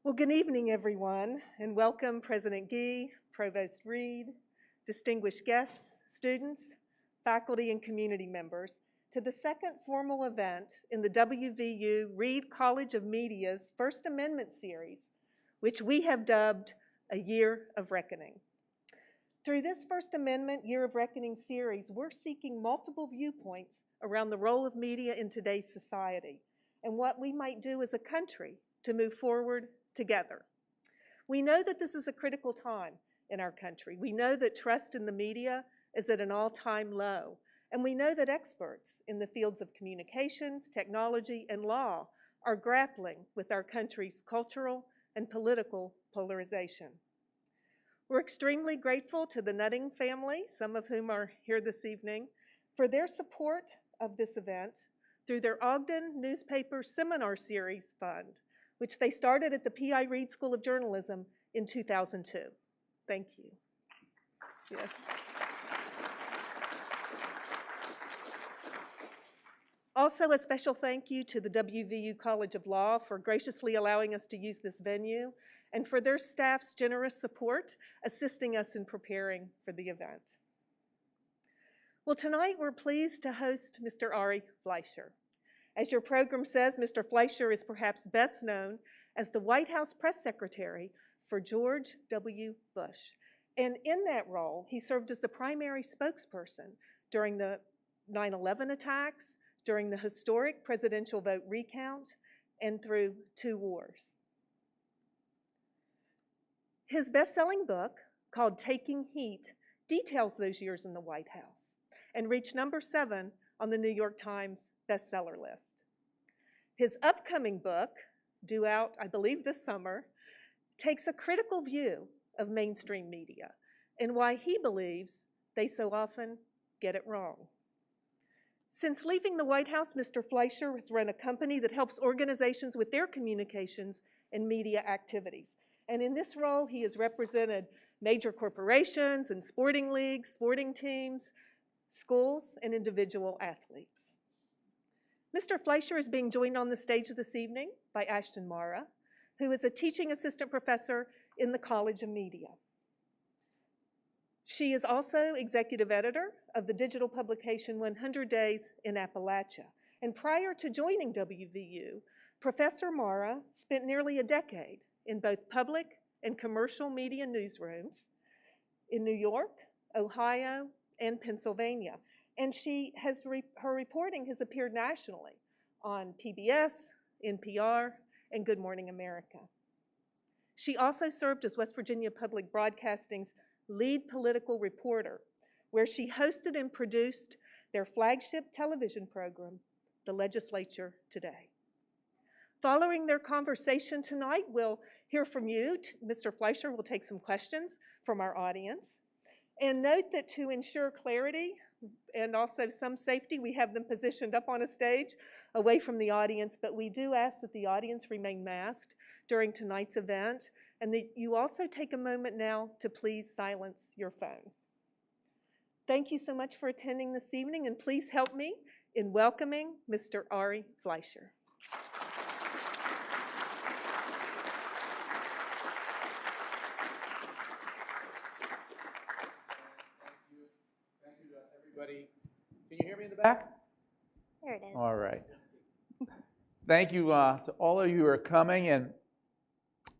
Well, good evening, everyone, and welcome President Gee, Provost Reed, distinguished guests, students, faculty, and community members to the second formal event in the WVU Reed College of Media's First Amendment series, which we have dubbed A Year of Reckoning. Through this First Amendment Year of Reckoning series, we're seeking multiple viewpoints around the role of media in today's society and what we might do as a country to move forward together. We know that this is a critical time in our country. We know that trust in the media is at an all-time low, and we know that experts in the fields of communications, technology, and law are grappling with our country's cultural and political polarization. We're extremely grateful to the Nutting family, some of whom are here this evening, for their support of this event through their Ogden Newspaper Seminar Series Fund, which they started at the P.I. Reed School of Journalism in 2002. Thank you. Yes. Also, a special thank you to the WVU College of Law for graciously allowing us to use this venue and for their staff's generous support assisting us in preparing for the event. Well, tonight we're pleased to host Mr. Ari Fleischer. As your program says, Mr. Fleischer is perhaps best known as the White House press secretary for George W. Bush. And in that role, he served as the primary spokesperson during the 9/11 attacks, during the historic presidential vote recount, and through 2 wars. His best-selling book, called Taking Heat, details those years in the White House and reached number 7 on the New York Times bestseller list. His upcoming book, due out, I believe, this summer, takes a critical view of mainstream media and why he believes they so often get it wrong. Since leaving the White House, Mr. Fleischer has run a company that helps organizations with their communications and media activities. And in this role, he has represented major corporations and sporting leagues, sporting teams, schools, and individual athletes. Mr. Fleischer is being joined on the stage this evening by Ashton Marra, who is a teaching assistant professor in the College of Media. She is also executive editor of the digital publication 100 Days in Appalachia. And prior to joining WVU, Professor Marra spent nearly a decade in both public and commercial media newsrooms in New York, Ohio, and Pennsylvania. And her reporting has appeared nationally on PBS, NPR, and Good Morning America. She also served as West Virginia Public Broadcasting's lead political reporter, where she hosted and produced their flagship television program, The Legislature Today. Following their conversation tonight, we'll hear from you. Mr. Fleischer will take some questions from our audience. And note that to ensure clarity and also some safety, we have them positioned up on a stage away from the audience, but we do ask that the audience remain masked during tonight's event, and that you also take a moment now to please silence your phone. Thank you so much for attending this evening, and please help me in welcoming Mr. Ari Fleischer. Everybody, can you hear me in the back? There it is. All right. Thank you to all of you who are coming, and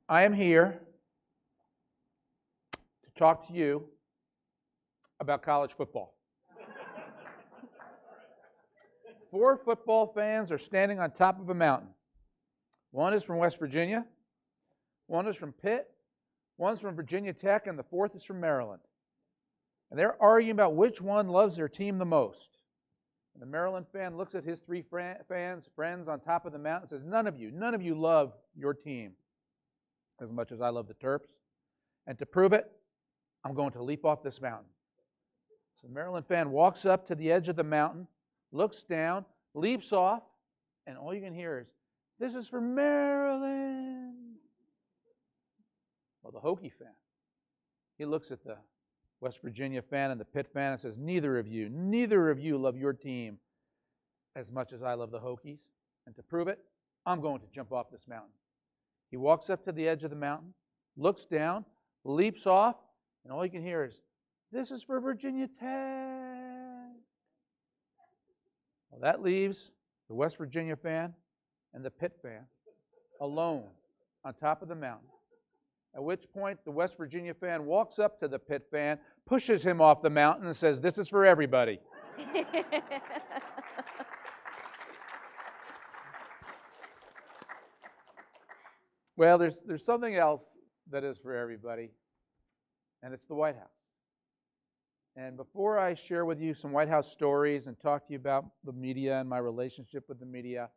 I am here to talk to you about college football. 4 football fans are standing on top of a mountain. One is from West Virginia, one is from Pitt, one's from Virginia Tech, and the 4th is from Maryland. And they're arguing about which one loves their team the most. And the Maryland fan looks at his 3 friends on top of the mountain and says, none of you love your team as much as I love the Terps. And to prove it, I'm going to leap off this mountain. So the Maryland fan walks up to the edge of the mountain, looks down, leaps off, and all you can hear is, this is for Maryland. Well, the Hokie fan, he looks at the West Virginia fan and the Pitt fan, and says, neither of you love your team as much as I love the Hokies. And to prove it, I'm going to jump off this mountain. He walks up to the edge of the mountain, looks down, leaps off, and all you can hear is, this is for Virginia Tech. Well, that leaves the West Virginia fan and the Pitt fan alone on top of the mountain. At which point, the West Virginia fan walks up to the Pitt fan, pushes him off the mountain, and says, this is for everybody. Well, there's something else that is for everybody, and it's the White House. And before I share with you some White House stories and talk to you about the media and my relationship with the media,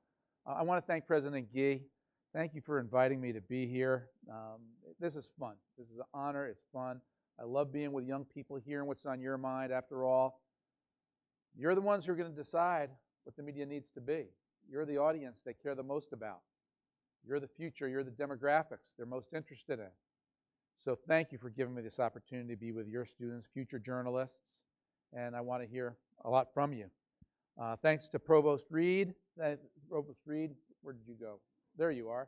I want to thank President Gee. Thank you for inviting me to be here. This is fun. This is an honor. It's fun. I love being with young people, hearing what's on your mind. After all, you're the ones who are going to decide what the media needs to be. You're the audience they care the most about. You're the future. You're the demographics they're most interested in. So thank you for giving me this opportunity to be with your students, future journalists, and I want to hear a lot from you. Thanks to Provost Reed. Provost Reed, where did you go? There you are.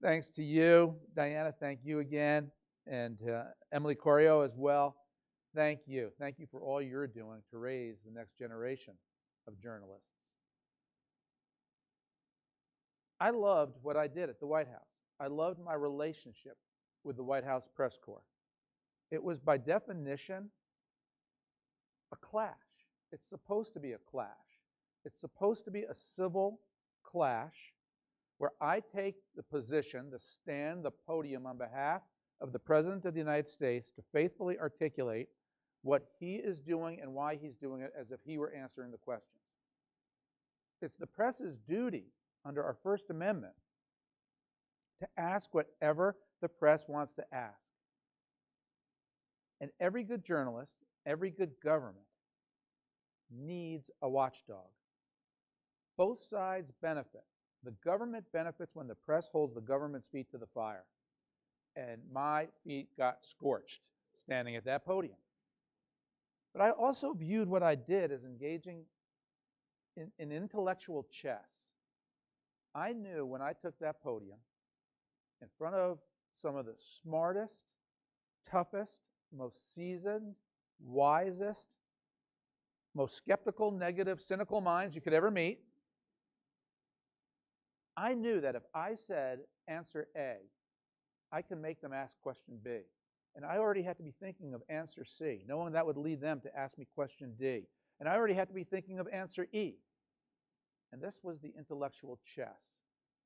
Thanks to you, Diana. Thank you again, and Emily Corio as well. Thank you. Thank you for all you're doing to raise the next generation of journalists. I loved what I did at the White House. I loved my relationship with the White House press corps. It was by definition a clash. It's supposed to be a clash. It's supposed to be a civil clash where I take the position, the stand, the podium on behalf of the President of the United States to faithfully articulate what he is doing and why he's doing it as if he were answering the questions. It's the press's duty under our First Amendment to ask whatever the press wants to ask. And every good journalist, every good government needs a watchdog. Both sides benefit. The government benefits when the press holds the government's feet to the fire. And my feet got scorched standing at that podium. But I also viewed what I did as engaging in intellectual chess. I knew when I took that podium in front of some of the smartest, toughest, most seasoned, wisest, most skeptical, negative, cynical minds you could ever meet, I knew that if I said answer A, I could make them ask question B. And I already had to be thinking of answer C, knowing that would lead them to ask me question D. And I already had to be thinking of answer E. And this was the intellectual chess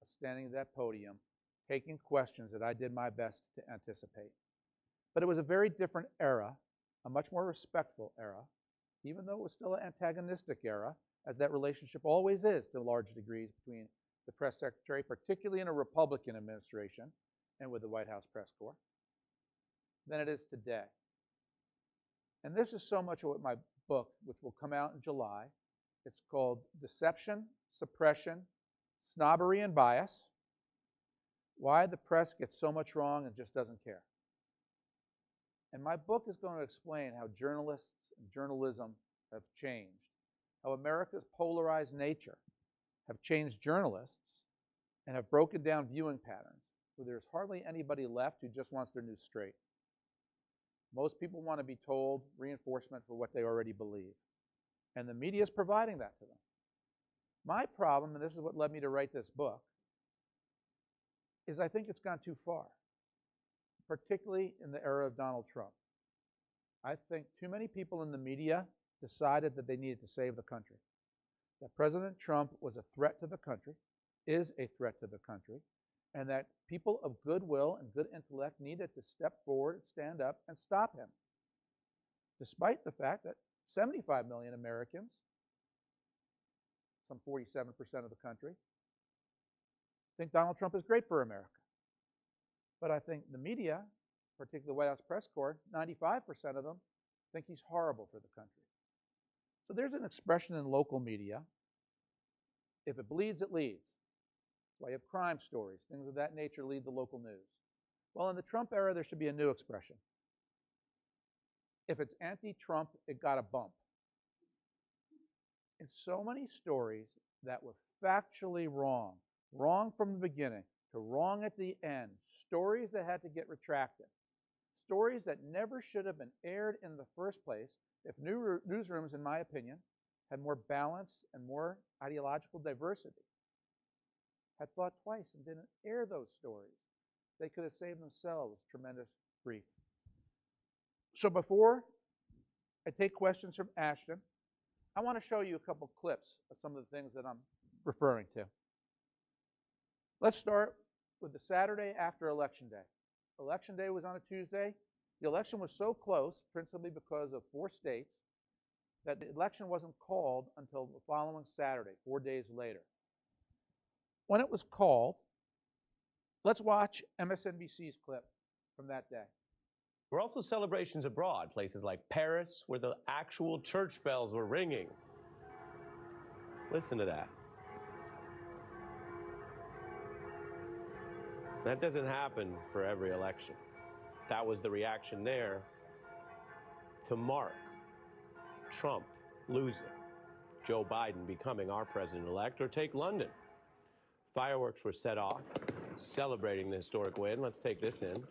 of standing at that podium, taking questions that I did my best to anticipate. But it was a very different era, a much more respectful era, even though it was still an antagonistic era, as that relationship always is to large degrees between the press secretary, particularly in a Republican administration, and with the White House press corps, than it is today. And this is so much of what my book, which will come out in July, it's called Deception, Suppression, Snobbery, and Bias, Why the Press Gets So Much Wrong and Just Doesn't Care. And my book is going to explain how journalists and journalism have changed, how America's polarized nature have changed journalists and have broken down viewing patterns, where there's hardly anybody left who just wants their news straight. Most people want to be told reinforcement for what they already believe. And the media is providing that to them. My problem, and this is what led me to write this book, is I think it's gone too far, particularly in the era of Donald Trump. I think too many people in the media decided that they needed to save the country, that President Trump was a threat to the country, is a threat to the country, and that people of goodwill and good intellect needed to step forward, stand up, and stop him, despite the fact that 75 million Americans, some 47% of the country, think Donald Trump is great for America. But I think the media, particularly the White House press corps, 95% of them think he's horrible for the country. So there's an expression in local media, if it bleeds, it leads. That's why you have crime stories, things of that nature lead the local news. Well, in the Trump era, there should be a new expression. if it's anti-Trump, it got a bump. And so many stories that were factually wrong, wrong from the beginning to wrong at the end, stories that had to get retracted, stories that never should have been aired in the first place if newsrooms, in my opinion, had more balance and more ideological diversity, had thought twice and didn't air those stories. They could have saved themselves tremendous grief. So before I take questions from Ashton, I want to show you a couple clips of some of the things that I'm referring to. Let's start with the Saturday after Election Day. Election Day was on a Tuesday. The election was so close, principally because of 4 states, that the election wasn't called until the following Saturday, 4 days later. When it was called, let's watch MSNBC's clip from that day. There were also celebrations abroad, places like Paris, where the actual church bells were ringing. Listen to that. That doesn't happen for every election. That was the reaction there to mark Trump losing, Joe Biden becoming our president-elect, or take London. Fireworks were set off, celebrating the historic win. Let's take this in.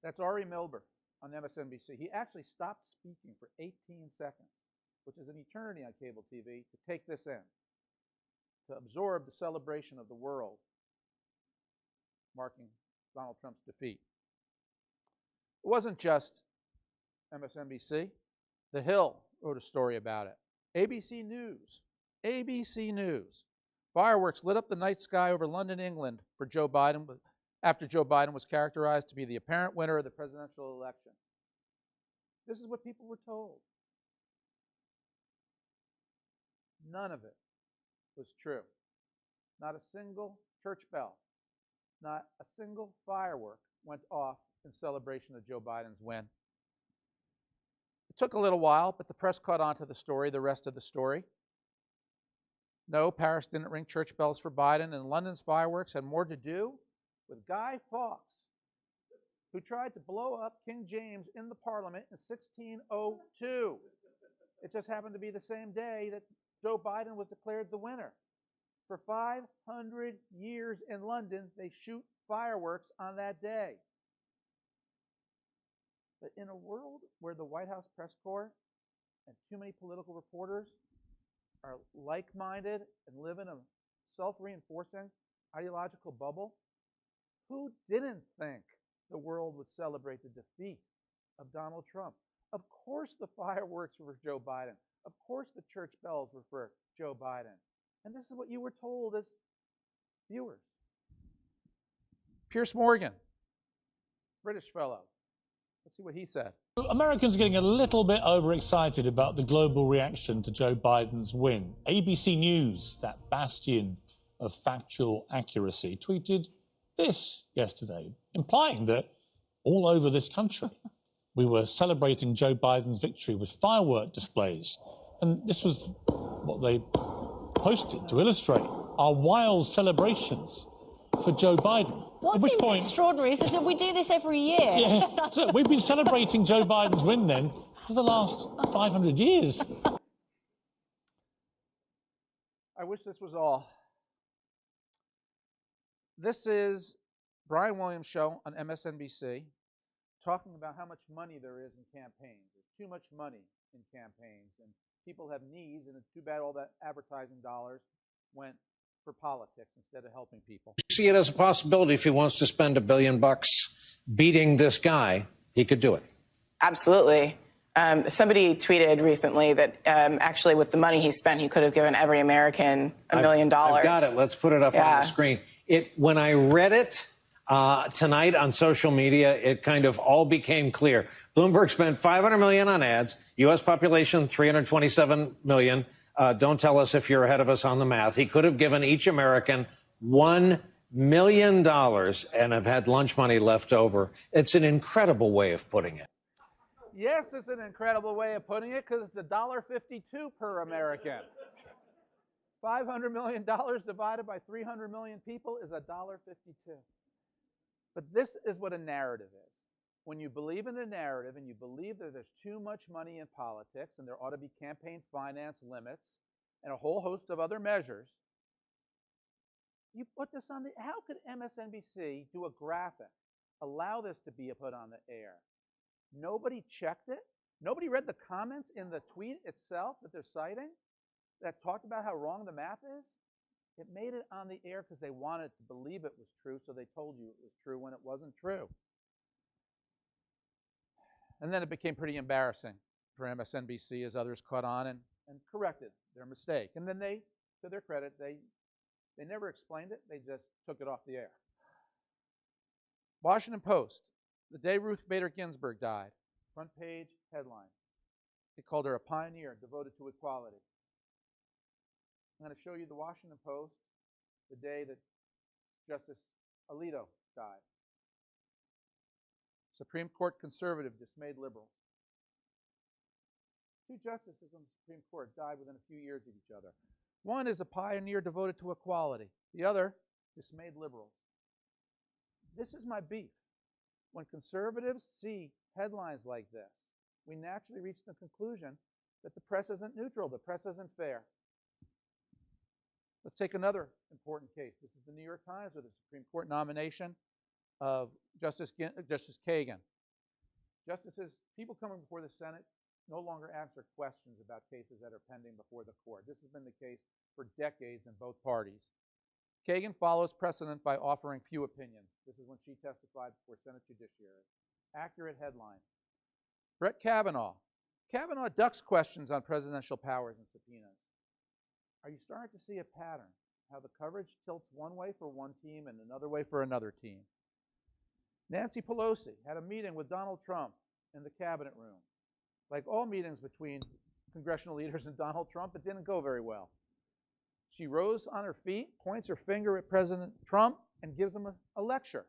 That's Ari Milber on MSNBC. He actually stopped speaking for 18 seconds, which is an eternity on cable TV, to take this in, to absorb the celebration of the world marking Donald Trump's defeat. It wasn't just MSNBC. The Hill wrote a story about it. ABC News. Fireworks lit up the night sky over London, England for Joe Biden, after Joe Biden was characterized to be the apparent winner of the presidential election. This is what people were told. None of it was true. Not a single church bell, not a single firework went off in celebration of Joe Biden's win. It took a little while, but the press caught on to the story, the rest of the story. No, Paris didn't ring church bells for Biden, and London's fireworks had more to do with Guy Fawkes, who tried to blow up King James in the Parliament in 1602. It just happened to be the same day that Joe Biden was declared the winner. For 500 years in London, they shoot fireworks on that day. But in a world where the White House press corps and too many political reporters are like-minded and live in a self-reinforcing ideological bubble, who didn't think the world would celebrate the defeat of Donald Trump? Of course the fireworks were for Joe Biden. Of course the church bells were for Joe Biden. And this is what you were told as viewers. Piers Morgan, British fellow. Let's see what he said. Americans are getting a little bit overexcited about the global reaction to Joe Biden's win. ABC News, that bastion of factual accuracy, tweeted this yesterday, implying that all over this country we were celebrating Joe Biden's victory with firework displays. And this was what they posted to illustrate our wild celebrations for Joe Biden. What seems extraordinary is that we do this every year. Yeah, so we've been celebrating Joe Biden's win then for the last 500 years. I wish this was all. This is Brian Williams' show on MSNBC talking about how much money there is in campaigns. There's too much money in campaigns, and people have needs, and it's too bad all that advertising dollars went for politics instead of helping people. See it as a possibility if he wants to spend $1 billion beating this guy, he could do it. Absolutely. Somebody tweeted recently that actually with the money he spent, he could have given every American $1 million. I've got it. Let's put it up on the screen. When I read it tonight on social media, it kind of all became clear. Bloomberg spent $500 million on ads. U.S. population, 327 million. Don't tell us if you're ahead of us on the math. He could have given each American $1 million and have had lunch money left over. It's an incredible way of putting it. Yes, it's an incredible way of putting it because it's $1.52 per American. $500 million divided by 300 million people is $1.52. But this is what a narrative is. When you believe in a narrative and you believe that there's too much money in politics and there ought to be campaign finance limits and a whole host of other measures, you put this on the, how could MSNBC do a graphic, allow this to be put on the air? Nobody checked it. Nobody read the comments in the tweet itself that they're citing that talked about how wrong the math is. It made it on the air because they wanted to believe it was true, so they told you it was true when it wasn't true. And then it became pretty embarrassing for MSNBC as others caught on and corrected their mistake. And then they, to their credit, they never explained it. They just took it off the air. Washington Post, the day Ruth Bader Ginsburg died, front page headline. They called her a pioneer devoted to equality. I'm going to show you the Washington Post the day that Justice Alito died. Supreme Court conservative dismayed liberal. Two justices on the Supreme Court died within a few years of each other. One is a pioneer devoted to equality. The other dismayed liberals. This is my beef. When conservatives see headlines like this, we naturally reach the conclusion that the press isn't neutral, the press isn't fair. Let's take another important case. This is the New York Times with the Supreme Court nomination of Justice Kagan. Justices, people coming before the Senate no longer answer questions about cases that are pending before the court. This has been the case for decades in both parties. Kagan follows precedent by offering few opinions. This is when she testified before Senate Judiciary. Accurate headline. Brett Kavanaugh. Kavanaugh ducks questions on presidential powers and subpoenas. Are you starting to see a pattern? How the coverage tilts one way for one team and another way for another team. Nancy Pelosi had a meeting with Donald Trump in the cabinet room. Like all meetings between congressional leaders and Donald Trump, it didn't go very well. She rose on her feet, points her finger at President Trump, and gives him a lecture.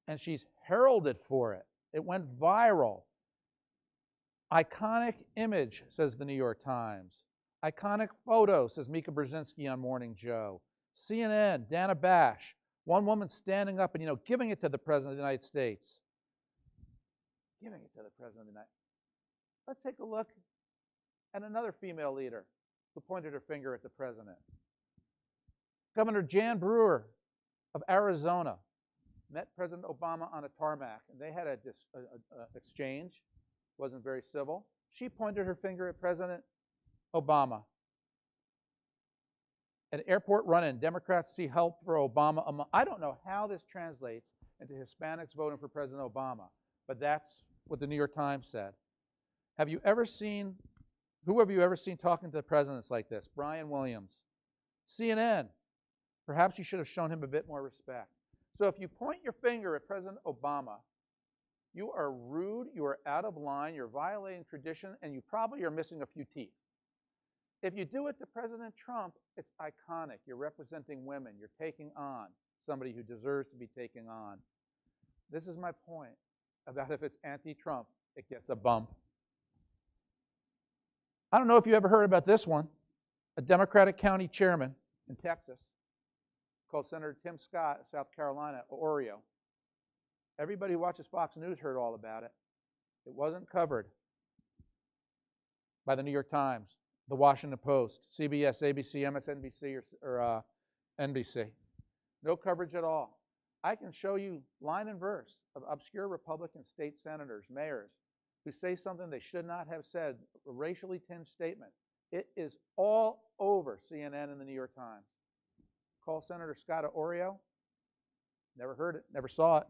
And she's heralded for it. It went viral. Iconic image, says the New York Times. Iconic photo, says Mika Brzezinski on Morning Joe. CNN, Dana Bash. One woman standing up and, giving it to the President of the United States. Giving it to the President of the United States. Let's take a look at another female leader who pointed her finger at the President. Governor Jan Brewer of Arizona met President Obama on a tarmac, and they had an exchange. Wasn't very civil. She pointed her finger at President Obama. At airport run-in, Democrats see help for Obama. I don't know how this translates into Hispanics voting for President Obama, but that's what the New York Times said. Who have you ever seen talking to presidents like this? Brian Williams. CNN. Perhaps you should have shown him a bit more respect. So if you point your finger at President Obama, you are rude, you are out of line, you're violating tradition, and you probably are missing a few teeth. If you do it to President Trump, it's iconic. You're representing women. You're taking on somebody who deserves to be taken on. This is my point about if it's anti-Trump, it gets a bump. I don't know if you ever heard about this one. A Democratic county chairman in Texas called Senator Tim Scott of South Carolina, Oreo. Everybody who watches Fox News heard all about it. It wasn't covered by the New York Times, the Washington Post, CBS, ABC, MSNBC, or NBC. No coverage at all. I can show you line and verse of obscure Republican state senators, mayors, who say something they should not have said, a racially tinged statement. It is all over CNN and the New York Times. Call Senator Scott of Oreo. Never heard it, never saw it.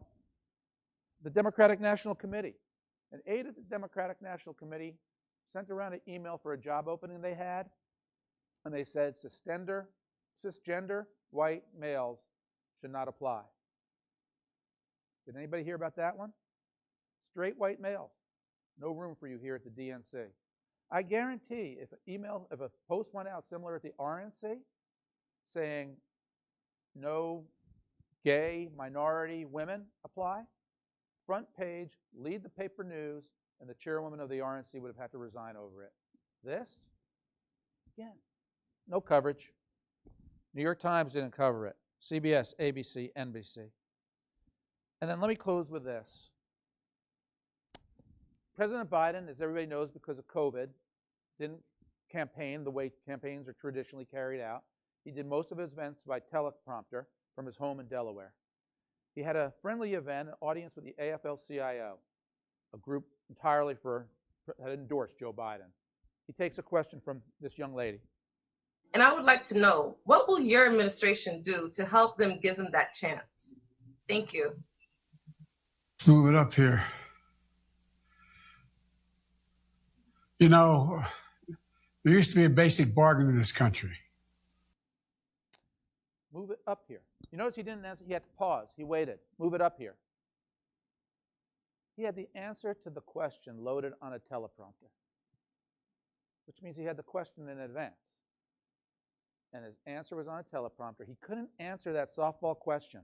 The Democratic National Committee. An aide at the Democratic National Committee sent around an email for a job opening they had, and they said cisgender white males should not apply. Did anybody hear about that one? Straight white males. No room for you here at the DNC. I guarantee if a post went out similar at the RNC saying no gay minority women apply, front page, lead the paper news, and the chairwoman of the RNC would have had to resign over it. This, again, no coverage. New York Times didn't cover it. CBS, ABC, NBC. And then let me close with this. President Biden, as everybody knows, because of COVID, didn't campaign the way campaigns are traditionally carried out. He did most of his events by teleprompter from his home in Delaware. He had a friendly event, an audience with the AFL-CIO, a group entirely that endorsed Joe Biden. He takes a question from this young lady. And I would like to know, what will your administration do to help them give them that chance? Thank you. Move it up here. You know, there used to be a basic bargain in this country. Move it up here. You notice he didn't answer. He had to pause. He waited. Move it up here. He had the answer to the question loaded on a teleprompter, which means he had the question in advance. And his answer was on a teleprompter. He couldn't answer that softball question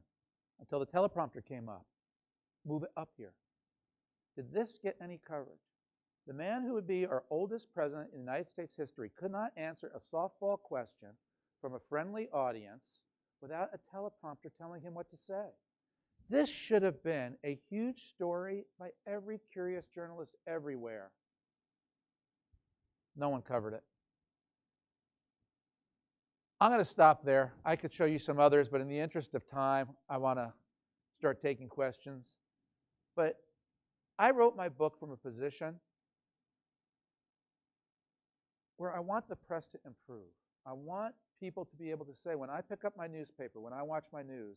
until the teleprompter came up. Move it up here. Did this get any coverage? The man who would be our oldest president in United States history could not answer a softball question from a friendly audience without a teleprompter telling him what to say. This should have been a huge story by every curious journalist everywhere. No one covered it. I'm going to stop there. I could show you some others, but in the interest of time, I want to start taking questions. But I wrote my book from a position where I want the press to improve. I want people to be able to say, when I pick up my newspaper, when I watch my news,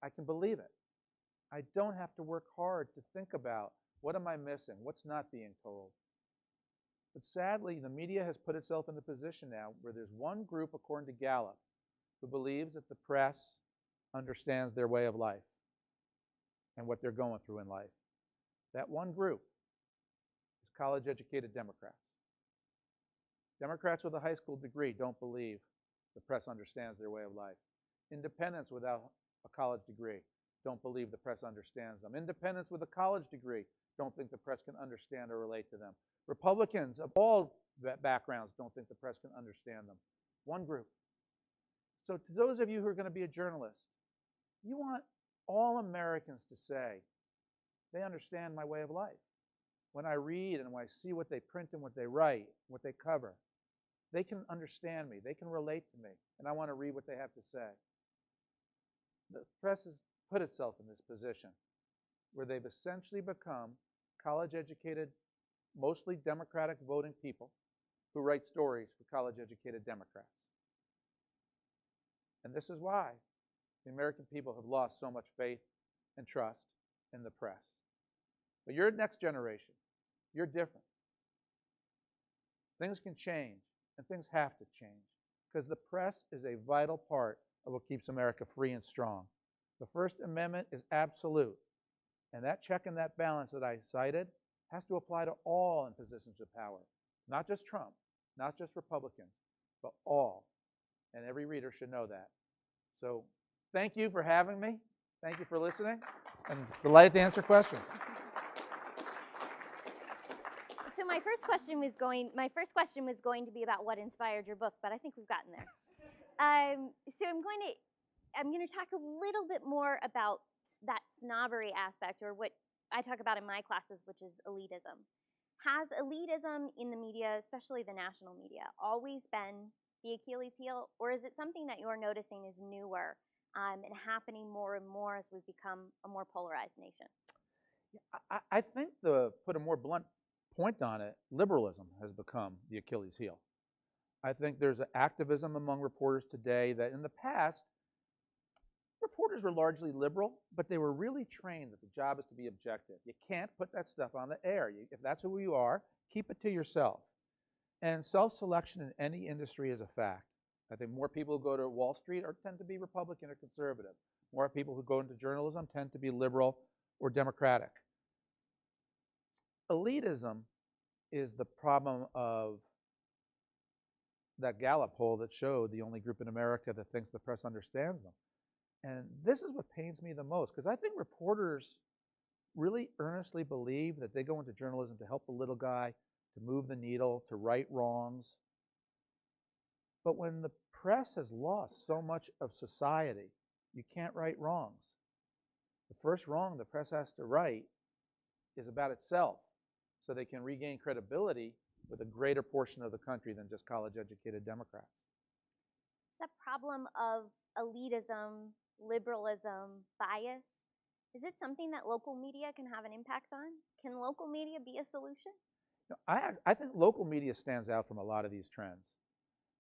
I can believe it. I don't have to work hard to think about what am I missing, what's not being told. But sadly, the media has put itself in the position now where there's one group, according to Gallup, who believes that the press understands their way of life and what they're going through in life. That one group is college-educated Democrats. Democrats with a high school degree don't believe the press understands their way of life. Independents without a college degree don't believe the press understands them. Independents with a college degree don't think the press can understand or relate to them. Republicans of all backgrounds don't think the press can understand them. One group. So to those of you who are going to be a journalist, you want all Americans to say, they understand my way of life. When I read and when I see what they print and what they write, what they cover, they can understand me, they can relate to me, and I want to read what they have to say. The press has put itself in this position where they've essentially become college-educated, mostly Democratic voting people who write stories for college-educated Democrats. And this is why the American people have lost so much faith and trust in the press. But you're the next generation. You're different. Things can change, and things have to change, because the press is a vital part of what keeps America free and strong. The First Amendment is absolute, and that check and that balance that I cited has to apply to all in positions of power, not just Trump, not just Republicans, but all. And every reader should know that. So thank you for having me. Thank you for listening. I'm delighted to answer questions. So my first question was going to be about what inspired your book, but I think we've gotten there. So I'm going to talk a little bit more about that snobbery aspect, or what I talk about in my classes, which is elitism. Has elitism in the media, especially the national media, always been the Achilles heel, or is it something that you're noticing is newer and happening more and more as we've become a more polarized nation? I think, to put a more blunt point on it, liberalism has become the Achilles heel. I think there's an activism among reporters today that in the past, reporters were largely liberal, but they were really trained that the job is to be objective. You can't put that stuff on the air. If that's who you are, keep it to yourself. And self-selection in any industry is a fact. I think more people who go to Wall Street tend to be Republican or conservative. More people who go into journalism tend to be liberal or Democratic. Elitism is the problem of that Gallup poll that showed the only group in America that thinks the press understands them. And this is what pains me the most, because I think reporters really earnestly believe that they go into journalism to help the little guy, to move the needle, to right wrongs. But when the press has lost so much of society, you can't right wrongs. The first wrong the press has to right is about itself, so they can regain credibility with a greater portion of the country than just college-educated Democrats. Is that problem of elitism, liberalism, bias, is it something that local media can have an impact on? Can local media be a solution? I think local media stands out from a lot of these trends.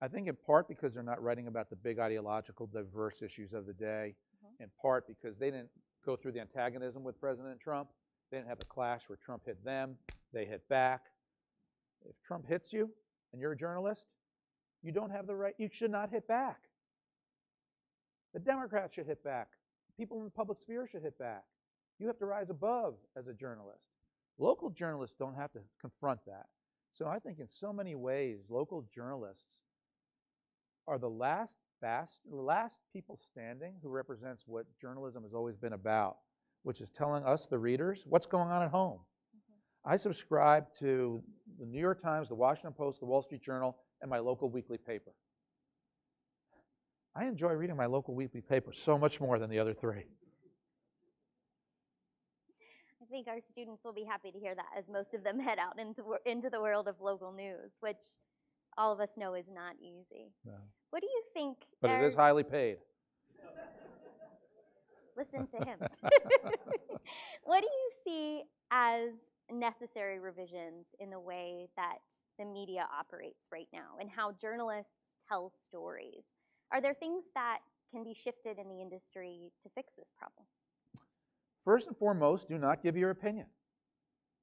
I think in part because they're not writing about the big ideological, diverse issues of the day, in part because they didn't go through the antagonism with President Trump. They didn't have a clash where Trump hit them, they hit back. If Trump hits you and you're a journalist, you don't have the right, you should not hit back. The Democrats should hit back. People in the public sphere should hit back. You have to rise above as a journalist. Local journalists don't have to confront that. So I think in so many ways, local journalists are the last people standing who represents what journalism has always been about, which is telling us, the readers, what's going on at home. I subscribe to the New York Times, the Washington Post, the Wall Street Journal, and my local weekly paper. I enjoy reading my local weekly paper so much more than the other three. I think our students will be happy to hear that, as most of them head out into the world of local news, which all of us know is not easy. No. What do you think? But it is highly paid. Listen to him. What do you see as necessary revisions in the way that the media operates right now and how journalists tell stories? Are there things that can be shifted in the industry to fix this problem? First and foremost, do not give your opinion.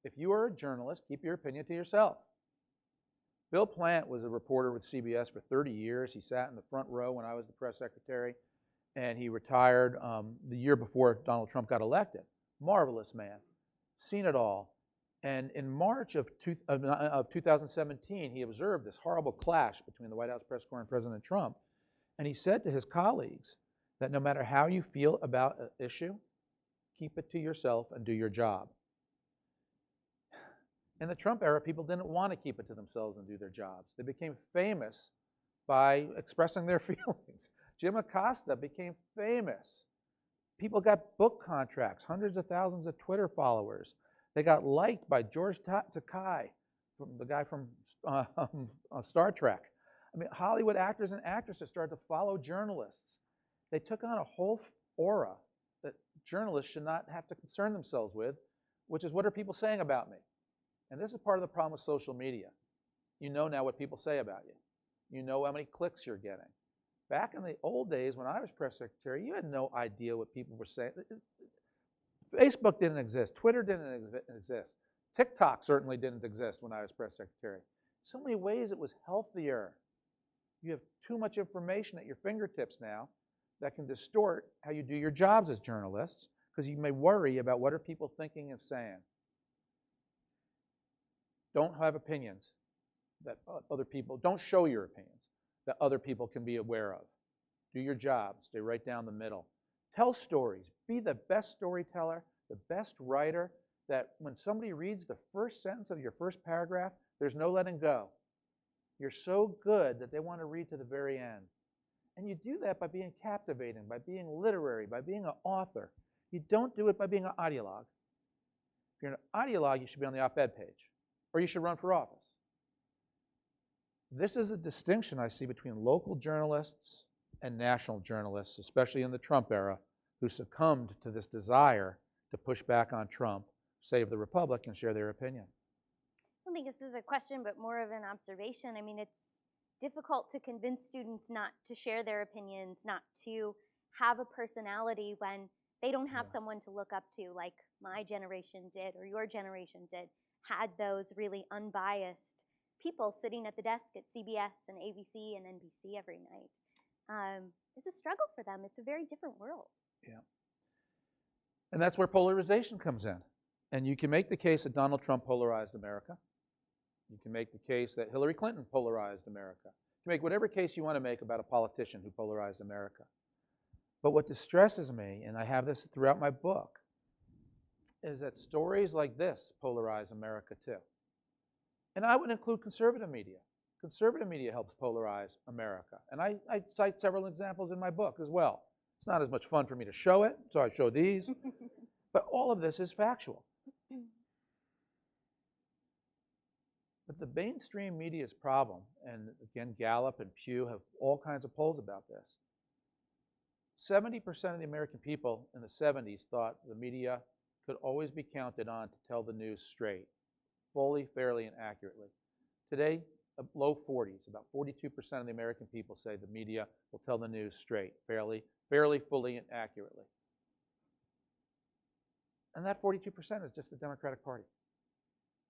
If you are a journalist, keep your opinion to yourself. Bill Plant was a reporter with CBS for 30 years. He sat in the front row when I was the press secretary, and he retired the year before Donald Trump got elected. Marvelous man, seen it all. And in March of 2017, he observed this horrible clash between the White House press corps and President Trump. And he said to his colleagues that no matter how you feel about an issue, keep it to yourself and do your job. In the Trump era, people didn't want to keep it to themselves and do their jobs. They became famous by expressing their feelings. Jim Acosta became famous. People got book contracts, hundreds of thousands of Twitter followers. They got liked by George Takei, the guy from Star Trek. I mean, Hollywood actors and actresses started to follow journalists. They took on a whole aura that journalists should not have to concern themselves with, which is, what are people saying about me? And this is part of the problem with social media. You know now what people say about you. You know how many clicks you're getting. Back in the old days when I was press secretary, you had no idea what people were saying. Facebook didn't exist. Twitter didn't exist. TikTok certainly didn't exist when I was press secretary. So many ways it was healthier. You have too much information at your fingertips now that can distort how you do your jobs as journalists, because you may worry about what are people thinking and saying. Don't have opinions that other people, don't show your opinions that other people can be aware of. Do your job, stay right down the middle. Tell stories, be the best storyteller, the best writer, that when somebody reads the first sentence of your first paragraph, there's no letting go. You're so good that they want to read to the very end. And you do that by being captivating, by being literary, by being an author. You don't do it by being an ideologue. If you're an ideologue, you should be on the op-ed page, or you should run for office. This is a distinction I see between local journalists and national journalists, especially in the Trump era, who succumbed to this desire to push back on Trump, save the republic, and share their opinion. I don't think this is a question, but more of an observation. I mean, it's difficult to convince students not to share their opinions, not to have a personality when they don't have someone to look up to like my generation did or your generation did, had those really unbiased people sitting at the desk at CBS and ABC and NBC every night. It's a struggle for them. It's a very different world. Yeah. And that's where polarization comes in. And you can make the case that Donald Trump polarized America. You can make the case that Hillary Clinton polarized America. You can make whatever case you want to make about a politician who polarized America. But what distresses me, and I have this throughout my book, is that stories like this polarize America too. And I would include conservative media. Conservative media helps polarize America. And I cite several examples in my book as well. It's not as much fun for me to show it, so I show these. But all of this is factual. But the mainstream media's problem, and again, Gallup and Pew have all kinds of polls about this. 70% of the American people in the 70s thought the media could always be counted on to tell the news straight, fully, fairly, and accurately. Today, low 40s, about 42% of the American people say the media will tell the news straight, fairly, fully, and accurately. And that 42% is just the Democratic Party.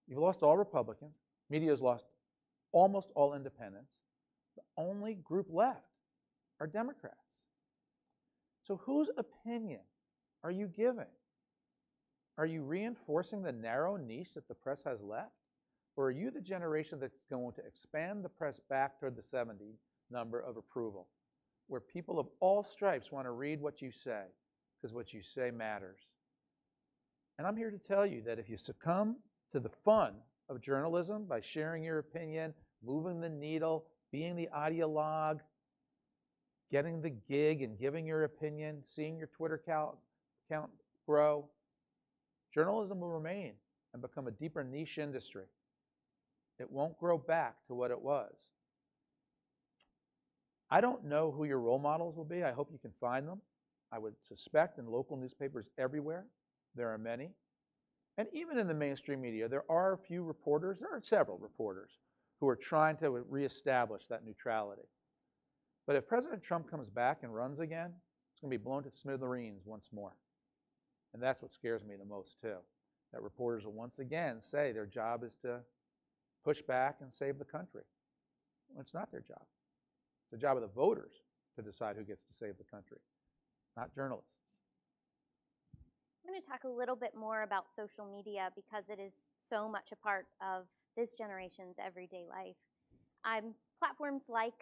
You've lost all Republicans. Media has lost almost all independents. The only group left are Democrats. So whose opinion are you giving? Are you reinforcing the narrow niche that the press has left? Or are you the generation that's going to expand the press back toward the 70 number of approval, where people of all stripes want to read what you say, because what you say matters? And I'm here to tell you that if you succumb to the fun of journalism by sharing your opinion, moving the needle, being the ideologue, getting the gig and giving your opinion, seeing your Twitter count grow, journalism will remain and become a deeper niche industry. It won't grow back to what it was. I don't know who your role models will be. I hope you can find them. I would suspect in local newspapers everywhere, there are many. And even in the mainstream media, there are a few reporters, there are several reporters who are trying to reestablish that neutrality. But if President Trump comes back and runs again, it's going to be blown to smithereens once more. And that's what scares me the most, too. That reporters will once again say their job is to push back and save the country. Well, it's not their job. It's the job of the voters to decide who gets to save the country, not journalists. I'm going to talk a little bit more about social media because it is so much a part of this generation's everyday life. Platforms like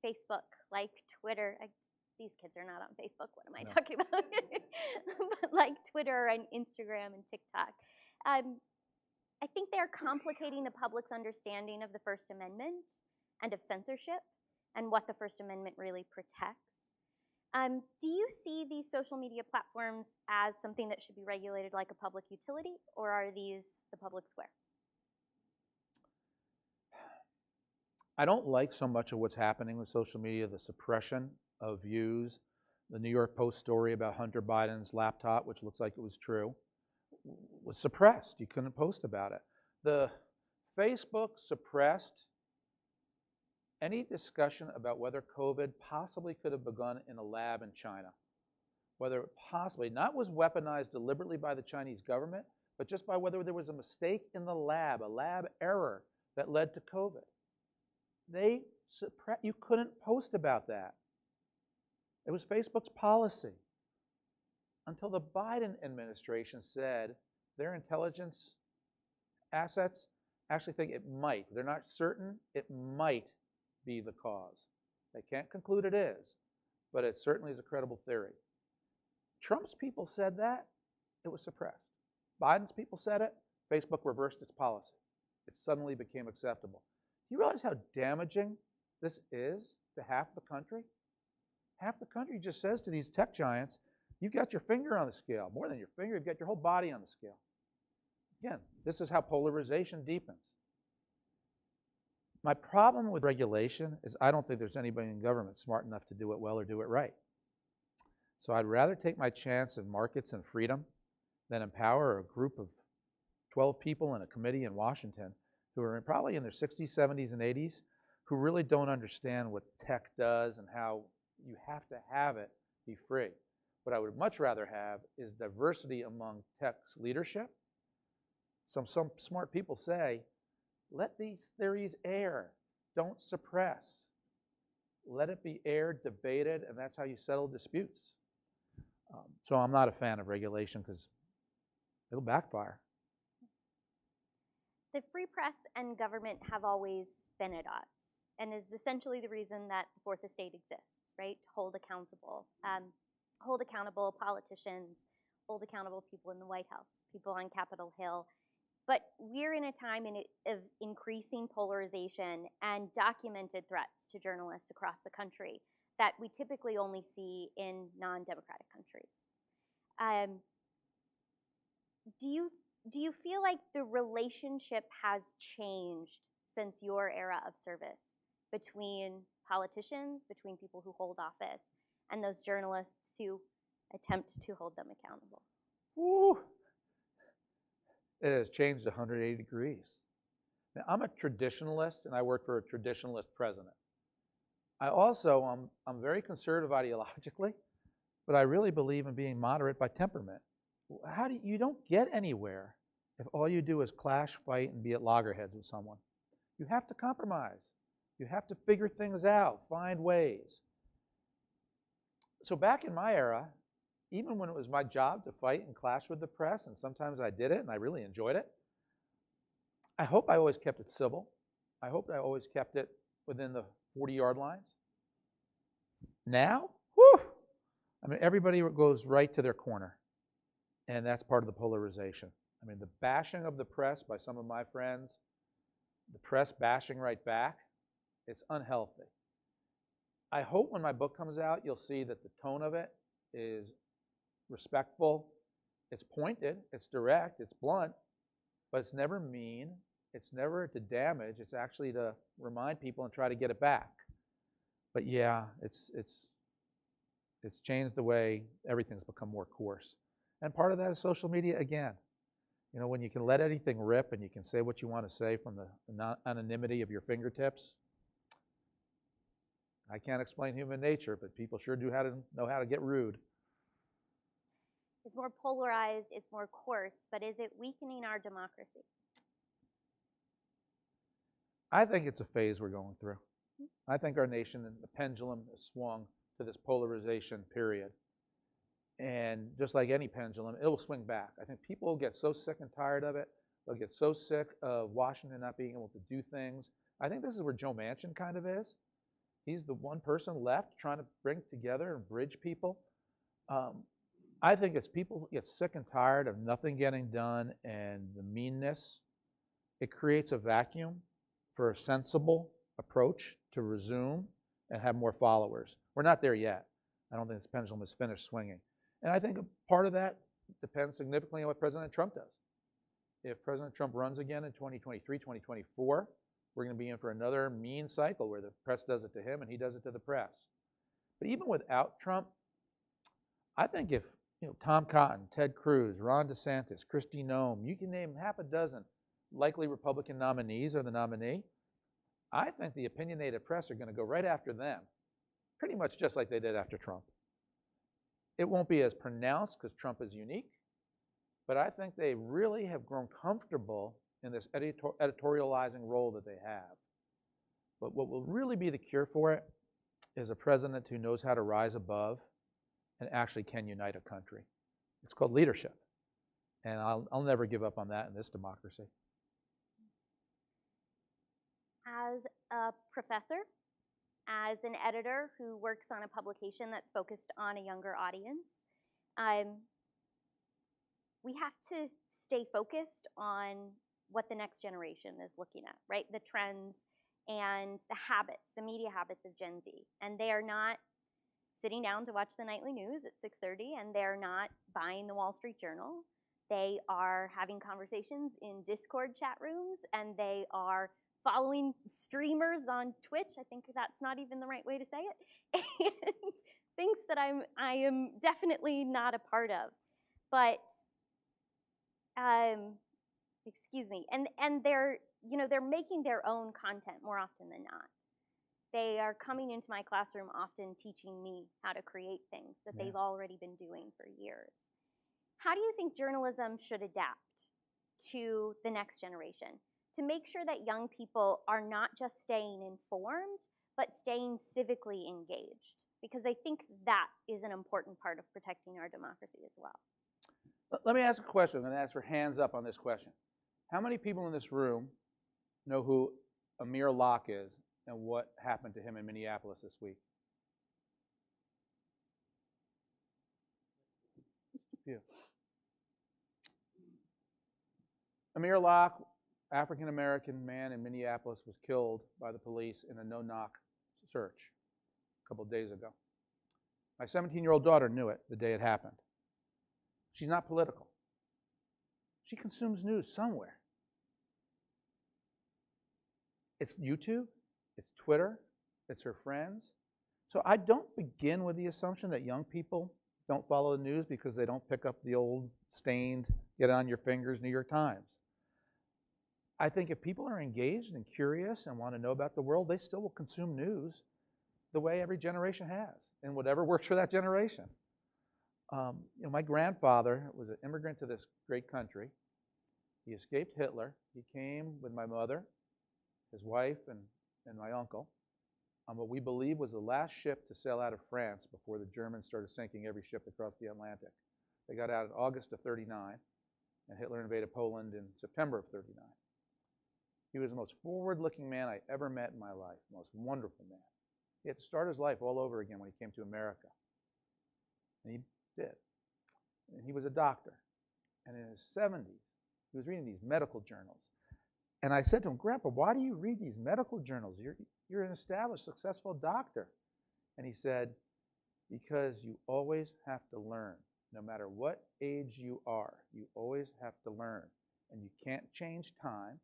Facebook, like Twitter. These kids are not on Facebook. What am I talking about? But like Twitter and Instagram and TikTok. I think they're complicating the public's understanding of the First Amendment and of censorship and what the First Amendment really protects. Do you see these social media platforms as something that should be regulated like a public utility, or are these the public square? I don't like so much of what's happening with social media, the suppression of views. The New York Post story about Hunter Biden's laptop, which looks like it was true, was suppressed. You couldn't post about it. The Facebook suppressed any discussion about whether COVID possibly could have begun in a lab in China. Whether it possibly, not was weaponized deliberately by the Chinese government, but just by whether there was a mistake in the lab, a lab error that led to COVID. You couldn't post about that. It was Facebook's policy until the Biden administration said their intelligence assets actually think it might. They're not certain. It might be the cause. They can't conclude it is, but it certainly is a credible theory. Trump's people said that. It was suppressed. Biden's people said it. Facebook reversed its policy. It suddenly became acceptable. Do you realize how damaging this is to half the country? Half the country just says to these tech giants, you've got your finger on the scale. More than your finger, you've got your whole body on the scale. Again, this is how polarization deepens. My problem with regulation is I don't think there's anybody in government smart enough to do it well or do it right. So I'd rather take my chance in markets and freedom than empower a group of 12 people in a committee in Washington who are probably in their 60s, 70s, and 80s who really don't understand what tech does and how you have to have it be free. What I would much rather have is diversity among tech's leadership. Some smart people say, let these theories air. Don't suppress. Let it be aired, debated, and that's how you settle disputes. So I'm not a fan of regulation because it'll backfire. The free press and government have always been at odds, and is essentially the reason that the Fourth Estate exists, right? To hold accountable politicians, hold accountable people in the White House, people on Capitol Hill. But we're in a time of increasing polarization and documented threats to journalists across the country that we typically only see in non-democratic countries. Do you feel like the relationship has changed since your era of service between politicians, between people who hold office, and those journalists who attempt to hold them accountable? Woo. It has changed 180 degrees. Now, I'm a traditionalist, and I work for a traditionalist president. I'm very conservative ideologically, but I really believe in being moderate by temperament. You don't get anywhere if all you do is clash, fight, and be at loggerheads with someone. You have to compromise. You have to figure things out, find ways. So back in my era, even when it was my job to fight and clash with the press, and sometimes I did it and I really enjoyed it, I hope I always kept it civil. I hope I always kept it within the 40-yard lines. Now, whew, I mean, everybody goes right to their corner, and that's part of the polarization. I mean, the bashing of the press by some of my friends, the press bashing right back, it's unhealthy. I hope when my book comes out, you'll see that the tone of it is respectful, it's pointed, it's direct, it's blunt, but it's never mean, it's never to damage, it's actually to remind people and try to get it back. But yeah, it's changed the way everything's become more coarse. And part of that is social media again. You know, when you can let anything rip and you can say what you want to say from the anonymity of your fingertips. I can't explain human nature, but people sure do know how to get rude. It's more polarized, it's more coarse, but is it weakening our democracy? I think it's a phase we're going through. I think our nation and the pendulum has swung to this polarization period. And just like any pendulum, it will swing back. I think people will get so sick and tired of it. They'll get so sick of Washington not being able to do things. I think this is where Joe Manchin kind of is. He's the one person left trying to bring together and bridge people. I think as people get sick and tired of nothing getting done and the meanness, it creates a vacuum for a sensible approach to resume and have more followers. We're not there yet. I don't think this pendulum is finished swinging. And I think a part of that depends significantly on what President Trump does. If President Trump runs again in 2023, 2024, we're going to be in for another mean cycle where the press does it to him and he does it to the press. But even without Trump, I think if Tom Cotton, Ted Cruz, Ron DeSantis, Kristi Noem, you can name half a dozen likely Republican nominees or the nominee, I think the opinionated press are going to go right after them, pretty much just like they did after Trump. It won't be as pronounced because Trump is unique, but I think they really have grown comfortable in this editorializing role that they have. But what will really be the cure for it is a president who knows how to rise above and actually can unite a country. It's called leadership. And I'll never give up on that in this democracy. As a professor, as an editor who works on a publication that's focused on a younger audience, we have to stay focused on what the next generation is looking at, right? The trends and the habits, the media habits of Gen Z. And they are not sitting down to watch the nightly news at 6:30, and they're not buying the Wall Street Journal. They are having conversations in Discord chat rooms, and they are following streamers on Twitch. I think that's not even the right way to say it. And things that I am definitely not a part of. But excuse me. And they're making their own content more often than not. They are coming into my classroom often teaching me how to create things that they've already been doing for years. How do you think journalism should adapt to the next generation to make sure that young people are not just staying informed, but staying civically engaged? Because I think that is an important part of protecting our democracy as well. Let me ask a question. I'm going to ask for hands up on this question. How many people in this room know who Amir Locke is and what happened to him in Minneapolis this week? Yeah. Amir Locke, African-American man in Minneapolis, was killed by the police in a no-knock search a couple of days ago. My 17-year-old daughter knew it the day it happened. She's not political. She consumes news somewhere. It's YouTube, it's Twitter, it's her friends. So I don't begin with the assumption that young people don't follow the news because they don't pick up the old stained, get on your fingers New York Times. I think if people are engaged and curious and want to know about the world, they still will consume news the way every generation has, and whatever works for that generation. My grandfather was an immigrant to this great country. He escaped Hitler. He came with my mother, his wife, and my uncle on what we believe was the last ship to sail out of France before the Germans started sinking every ship across the Atlantic. They got out in August of '39, and Hitler invaded Poland in September of '39. He was the most forward-looking man I ever met in my life, most wonderful man. He had to start his life all over again when he came to America. And he did. And he was a doctor. And in his 70s, he was reading these medical journals. And I said to him, Grandpa, why do you read these medical journals? You're an established, successful doctor. And he said, because you always have to learn. No matter what age you are, you always have to learn. And you can't change time.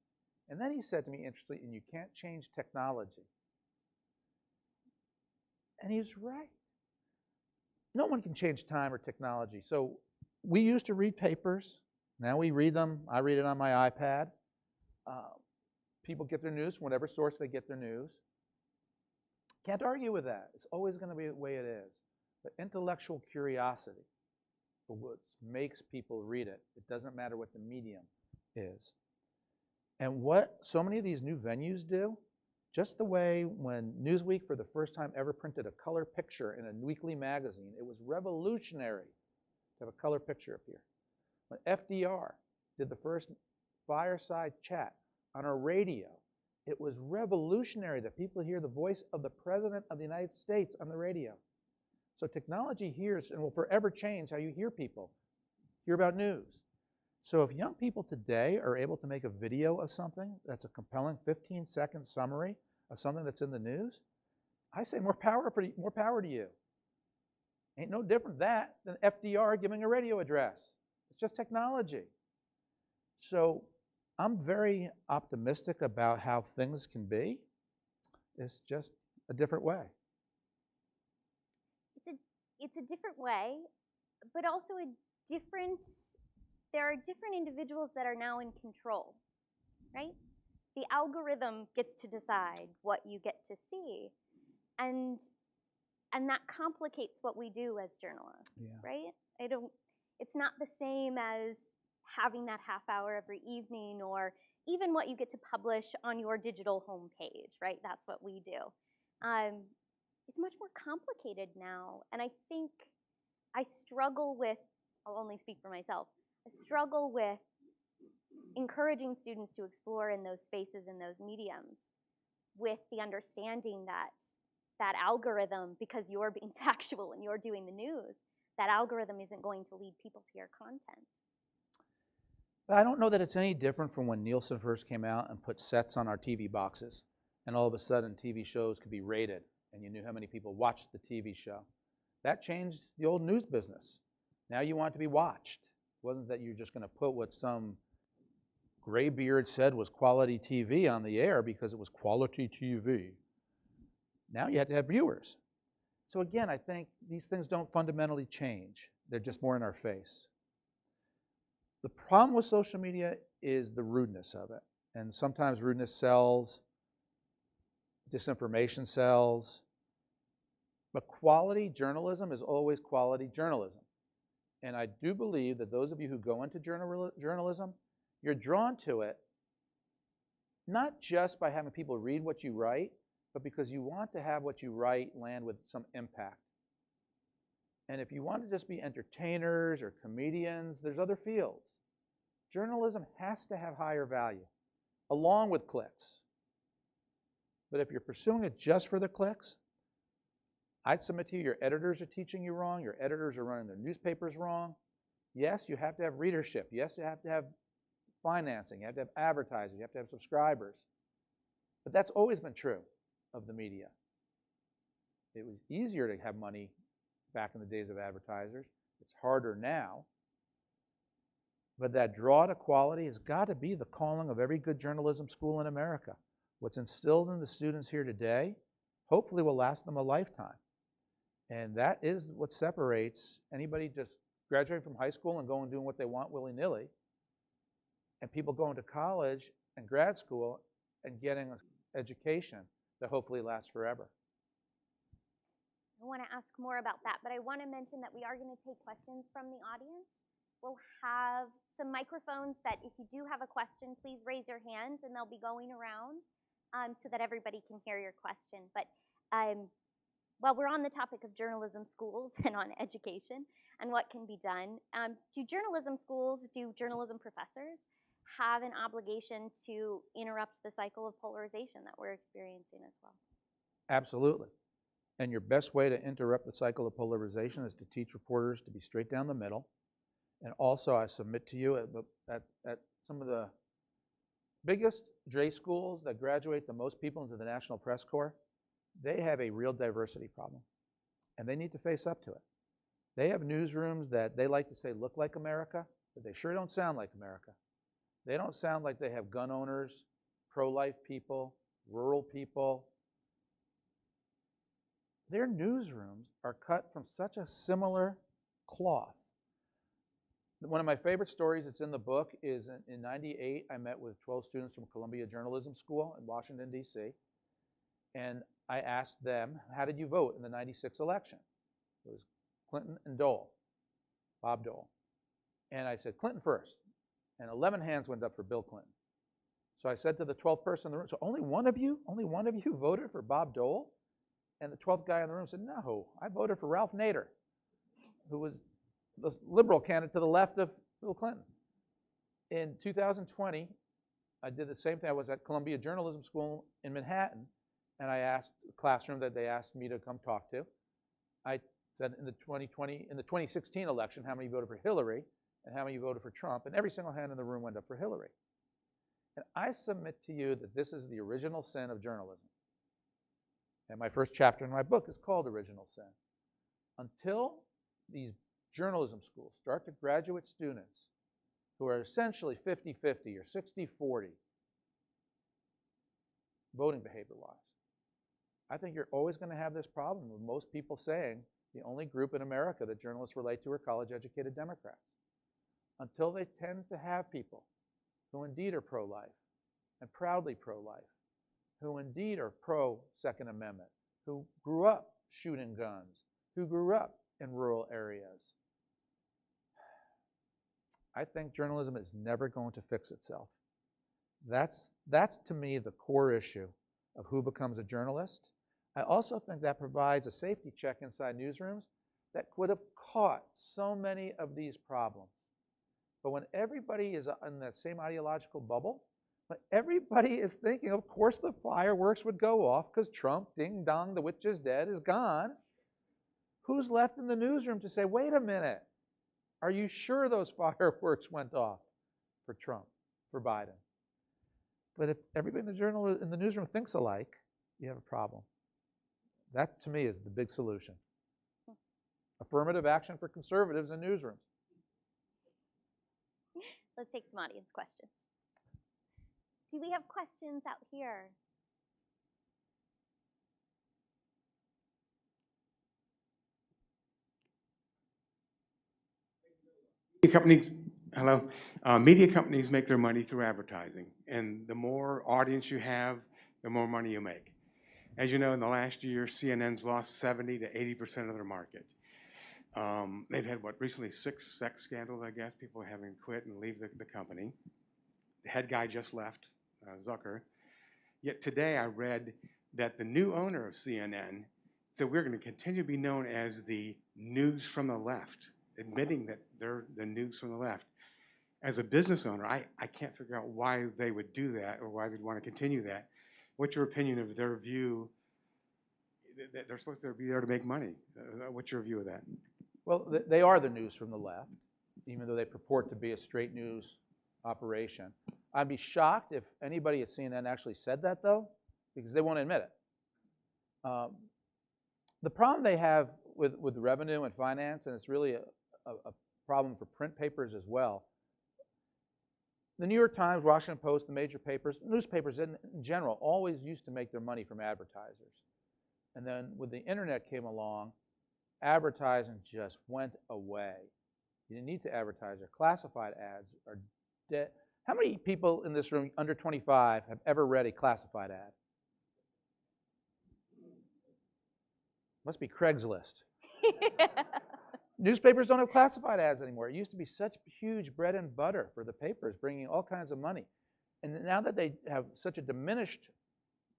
And then he said to me, interestingly, and you can't change technology. And he's right. No one can change time or technology. So we used to read papers. Now we read them. I read it on my iPad. People get their news from whatever source they get their news. Can't argue with that. It's always going to be the way it is. But intellectual curiosity is what makes people read it. It doesn't matter what the medium is. And what so many of these new venues do, just the way when Newsweek for the first time ever printed a color picture in a weekly magazine, it was revolutionary to have a color picture appear. When FDR did the first fireside chat on a radio, it was revolutionary that people hear the voice of the President of the United States on the radio. So technology hears and will forever change how you hear people, hear about news. So if young people today are able to make a video of something that's a compelling 15-second summary of something that's in the news, I say more power to you. Ain't no different that than FDR giving a radio address. It's just technology. So I'm very optimistic about how things can be. It's just a different way. It's a different way, but also there are different individuals that are now in control, right? The algorithm gets to decide what you get to see, and that complicates what we do as journalists, right? It's not the same as having that half hour every evening, or even what you get to publish on your digital homepage, right? That's what we do. It's much more complicated now, and I think I struggle with, I'll only speak for myself, I struggle with encouraging students to explore in those spaces, in those mediums, with the understanding that that algorithm, because you're being factual and you're doing the news, that algorithm isn't going to lead people to your content. But I don't know that it's any different from when Nielsen first came out and put sets on our TV boxes, and all of a sudden TV shows could be rated, and you knew how many people watched the TV show. That changed the old news business. Now you want it to be watched. It wasn't that you're just going to put what some graybeard said was quality TV on the air because it was quality TV. Now you have to have viewers. So again, I think these things don't fundamentally change. They're just more in our face. The problem with social media is the rudeness of it. And sometimes rudeness sells, disinformation sells. But quality journalism is always quality journalism. And I do believe that those of you who go into journalism, you're drawn to it not just by having people read what you write, but because you want to have what you write land with some impact. And if you want to just be entertainers or comedians, there's other fields. Journalism has to have higher value, along with clicks. But if you're pursuing it just for the clicks, I'd submit to you your editors are teaching you wrong, your editors are running their newspapers wrong. Yes, you have to have readership. Yes, you have to have financing. You have to have advertising. You have to have subscribers. But that's always been true of the media. It was easier to have money back in the days of advertisers. It's harder now. But that draw to quality has got to be the calling of every good journalism school in America. What's instilled in the students here today hopefully will last them a lifetime. And that is what separates anybody just graduating from high school and going and doing what they want willy-nilly, and people going to college and grad school and getting an education that hopefully lasts forever. I want to ask more about that, but I want to mention that we are going to take questions from the audience. We'll have some microphones that if you do have a question, please raise your hand and they'll be going around so that everybody can hear your question. But while we're on the topic of journalism schools and on education and what can be done, do journalism schools, do journalism professors have an obligation to interrupt the cycle of polarization that we're experiencing as well? Absolutely. And your best way to interrupt the cycle of polarization is to teach reporters to be straight down the middle. And also, I submit to you at some of the biggest J schools that graduate the most people into the National Press Corps, they have a real diversity problem. And they need to face up to it. They have newsrooms that they like to say look like America, but they sure don't sound like America. They don't sound like they have gun owners, pro-life people, rural people. Their newsrooms are cut from such a similar cloth. One of my favorite stories that's in the book is in '98, I met with 12 students from Columbia Journalism School in Washington, D.C., and I asked them, how did you vote in the '96 election? It was Clinton and Dole, Bob Dole. And I said, Clinton first. And 11 hands went up for Bill Clinton. So I said to the 12th person in the room, so only one of you voted for Bob Dole? And the 12th guy in the room said, no, I voted for Ralph Nader, who was the liberal candidate to the left of Bill Clinton. In 2020, I did the same thing. I was at Columbia Journalism School in Manhattan, and I asked the classroom that they asked me to come talk to. I said in the 2016 election, how many voted for Hillary and how many voted for Trump, and every single hand in the room went up for Hillary. And I submit to you that this is the original sin of journalism. And my first chapter in my book is called Original Sin. Until these journalism schools start to graduate students who are essentially 50-50 or 60-40 voting behavior-wise, I think you're always going to have this problem with most people saying the only group in America that journalists relate to are college-educated Democrats. Until they tend to have people who indeed are pro-life and proudly pro-life, who indeed are pro-Second Amendment, who grew up shooting guns, who grew up in rural areas, I think journalism is never going to fix itself. That's to me the core issue of who becomes a journalist. I also think that provides a safety check inside newsrooms that could have caught so many of these problems. But when everybody is in that same ideological bubble, when everybody is thinking, of course the fireworks would go off because Trump, ding dong, the witch is dead, is gone, who's left in the newsroom to say, wait a minute, are you sure those fireworks went off for Trump, for Biden? But if everybody in the newsroom thinks alike, you have a problem. That, to me, is the big solution. Affirmative action for conservatives in newsrooms. Let's take some audience questions. Do we have questions out here? Media companies make their money through advertising, and the more audience you have, the more money you make. As you know, in the last year, CNN's lost 70 to 80% of their market. They've had, recently 6 sex scandals, I guess. People are having to quit and leave the company. The head guy just left, Zucker. Yet today I read that the new owner of CNN said we're going to continue to be known as the news from the left, admitting that they're the news from the left. As a business owner, I can't figure out why they would do that or why they'd want to continue that. What's your opinion of their view that they're supposed to be there to make money? What's your view of that? Well, they are the news from the left, even though they purport to be a straight news operation. I'd be shocked if anybody at CNN actually said that, though, because they won't admit it. The problem they have with revenue and finance, and it's really a problem for print papers as well. The New York Times, Washington Post, the major papers, newspapers in general, always used to make their money from advertisers. And then when the internet came along, advertising just went away. You didn't need to advertise. Their classified ads are dead. How many people in this room under 25 have ever read a classified ad? Must be Craigslist. Newspapers don't have classified ads anymore. It used to be such huge bread and butter for the papers, bringing all kinds of money. And now that they have such a diminished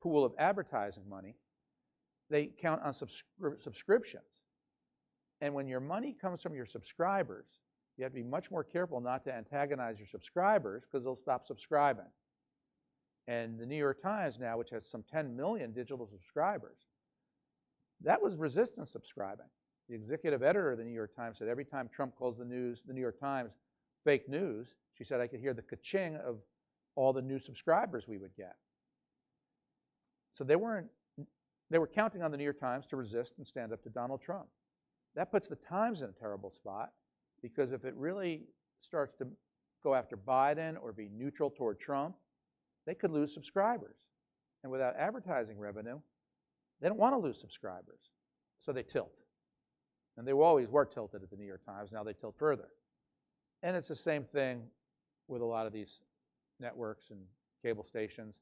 pool of advertising money, they count on subscriptions. And when your money comes from your subscribers, you have to be much more careful not to antagonize your subscribers because they'll stop subscribing. And the New York Times now, which has some 10 million digital subscribers, that was resistant subscribing. The executive editor of the New York Times said every time Trump calls the New York Times fake news, she said I could hear the ka-ching of all the new subscribers we would get. So they were counting on the New York Times to resist and stand up to Donald Trump. That puts the Times in a terrible spot because if it really starts to go after Biden or be neutral toward Trump, they could lose subscribers. And without advertising revenue, they don't want to lose subscribers. So they tilt. And they always were tilted at the New York Times. Now they tilt further. And it's the same thing with a lot of these networks and cable stations,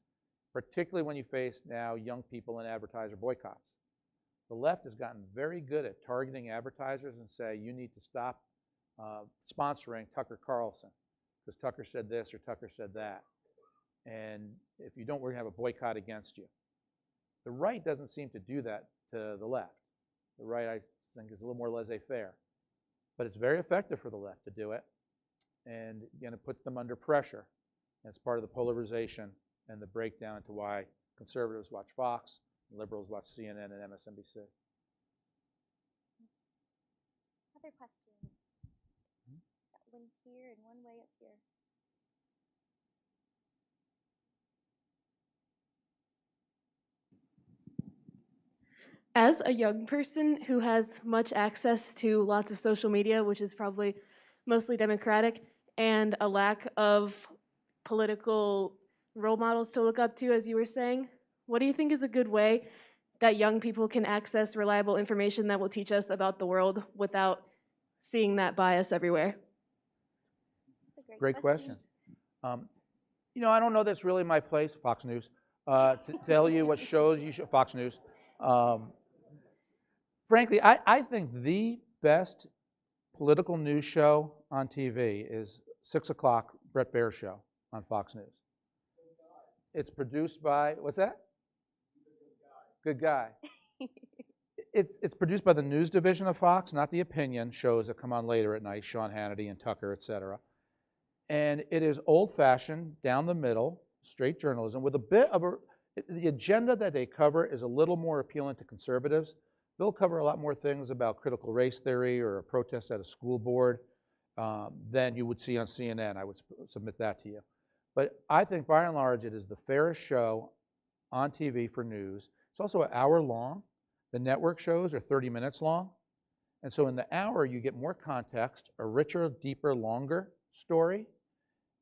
particularly when you face now young people in advertiser boycotts. The left has gotten very good at targeting advertisers and say, you need to stop sponsoring Tucker Carlson because Tucker said this or Tucker said that. And if you don't, we're going to have a boycott against you. The right doesn't seem to do that to the left. The right, I think, is a little more laissez-faire. But it's very effective for the left to do it. And again, it puts them under pressure. And it's part of the polarization and the breakdown into why conservatives watch Fox, and liberals watch CNN and MSNBC. Other questions? Got one here and one way up here. As a young person who has much access to lots of social media, which is probably mostly Democratic, and a lack of political role models to look up to, as you were saying, what do you think is a good way that young people can access reliable information that will teach us about the world without seeing that bias everywhere? That's a Great question. You know, I don't know that's really my place, Fox News, to tell you what shows you should, Fox News. Frankly, I think the best political news show on TV is 6 o'clock Bret Baier's show on Fox News. It's produced by, what's that? Good guy. It's produced by the news division of Fox, not the opinion shows that come on later at night, Sean Hannity and Tucker, etc. And it is old-fashioned, down the middle, straight journalism with a bit of the agenda that they cover is a little more appealing to conservatives. They'll cover a lot more things about critical race theory or a protest at a school board than you would see on CNN. I would submit that to you. But I think by and large it is the fairest show on TV for news. It's also an hour long. The network shows are 30 minutes long. And so in the hour you get more context, a richer, deeper, longer story,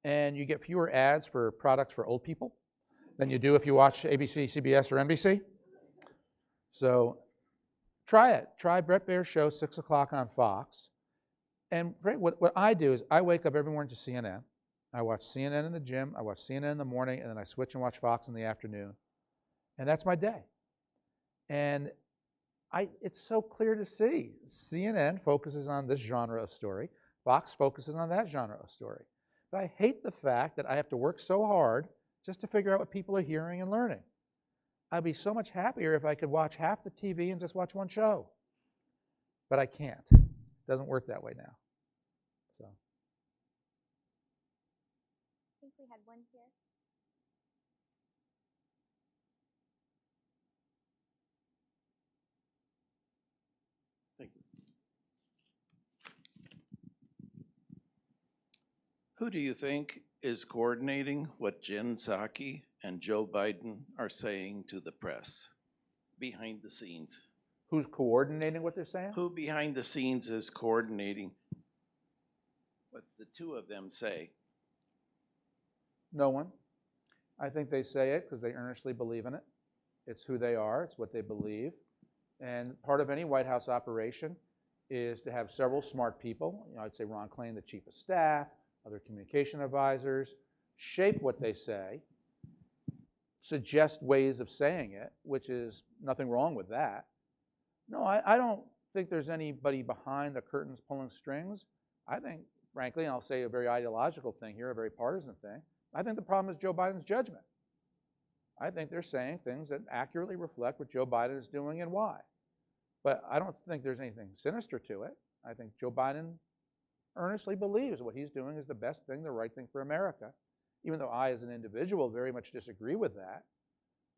and you get fewer ads for products for old people than you do if you watch ABC, CBS, or NBC. So try it. Try Bret Baier's show, 6 o'clock on Fox. And what I do is I wake up every morning to CNN. I watch CNN in the gym, I watch CNN in the morning, and then I switch and watch Fox in the afternoon. And that's my day. And it's so clear to see. CNN focuses on this genre of story. Fox focuses on that genre of story. But I hate the fact that I have to work so hard just to figure out what people are hearing and learning. I'd be so much happier if I could watch half the TV and just watch one show. But I can't. It doesn't work that way now. So. I think we had one here. Thank you. Who do you think is coordinating what Jen Psaki and Joe Biden are saying to the press behind the scenes? Who's coordinating what they're saying? Who behind the scenes is coordinating what the two of them say? No one. I think they say it because they earnestly believe in it. It's who they are. It's what they believe. And part of any White House operation is to have several smart people. I'd say Ron Klain, the chief of staff, other communication advisors, shape what they say, suggest ways of saying it, which is nothing wrong with that. No, I don't think there's anybody behind the curtains pulling strings. I think, frankly, and I'll say a very ideological thing here, a very partisan thing, I think the problem is Joe Biden's judgment. I think they're saying things that accurately reflect what Joe Biden is doing and why. But I don't think there's anything sinister to it. I think Joe Biden earnestly believes what he's doing is the best thing, the right thing for America, even though I, as an individual, very much disagree with that.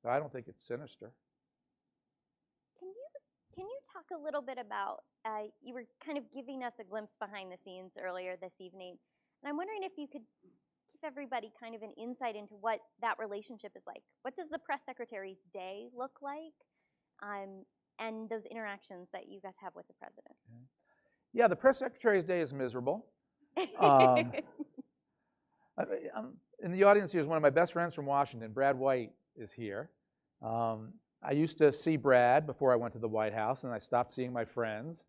But I don't think it's sinister. Can you talk a little bit about, you were kind of giving us a glimpse behind the scenes earlier this evening, and I'm wondering if you could give everybody kind of an insight into what that relationship is like. What does the press secretary's day look like, and those interactions that you got to have with the president? Yeah, the press secretary's day is miserable. In the audience here is one of my best friends from Washington. Brad White is here. I used to see Brad before I went to the White House, and I stopped seeing my friends.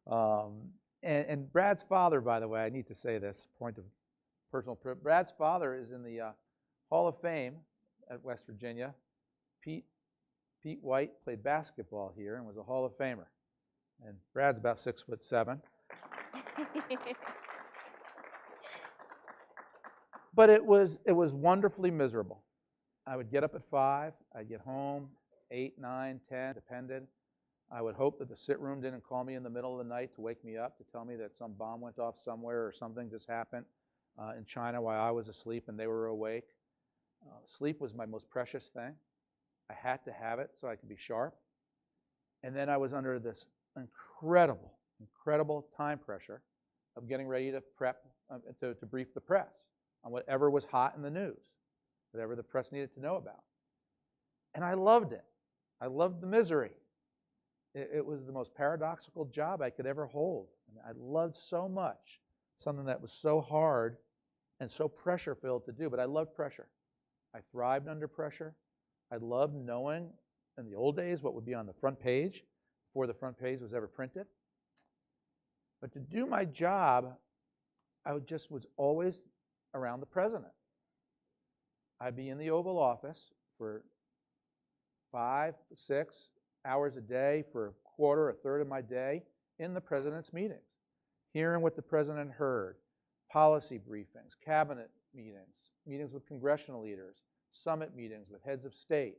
And Brad's father, by the way, I need to say this, point of personal privilege. Brad's father is in the Hall of Fame at West Virginia. Pete White played basketball here and was a Hall of Famer. And Brad's about 6'7". But it was wonderfully miserable. I would get up at 5, I'd get home 8, 9, 10, depended. I would hope that the sit room didn't call me in the middle of the night to wake me up to tell me that some bomb went off somewhere or something just happened in China while I was asleep and they were awake. Sleep was my most precious thing. I had to have it so I could be sharp. And then I was under this incredible time pressure of getting ready to prep, to brief the press on whatever was hot in the news, whatever the press needed to know about. And I loved it. I loved the misery. It was the most paradoxical job I could ever hold. I loved so much something that was so hard and so pressure-filled to do, but I loved pressure. I thrived under pressure. I loved knowing in the old days what would be on the front page before the front page was ever printed. But to do my job, I was always around the president. I'd be in the Oval Office for 5, 6 hours a day for a quarter, a third of my day in the president's meetings, hearing what the president heard, policy briefings, cabinet meetings, meetings with congressional leaders, summit meetings with heads of state.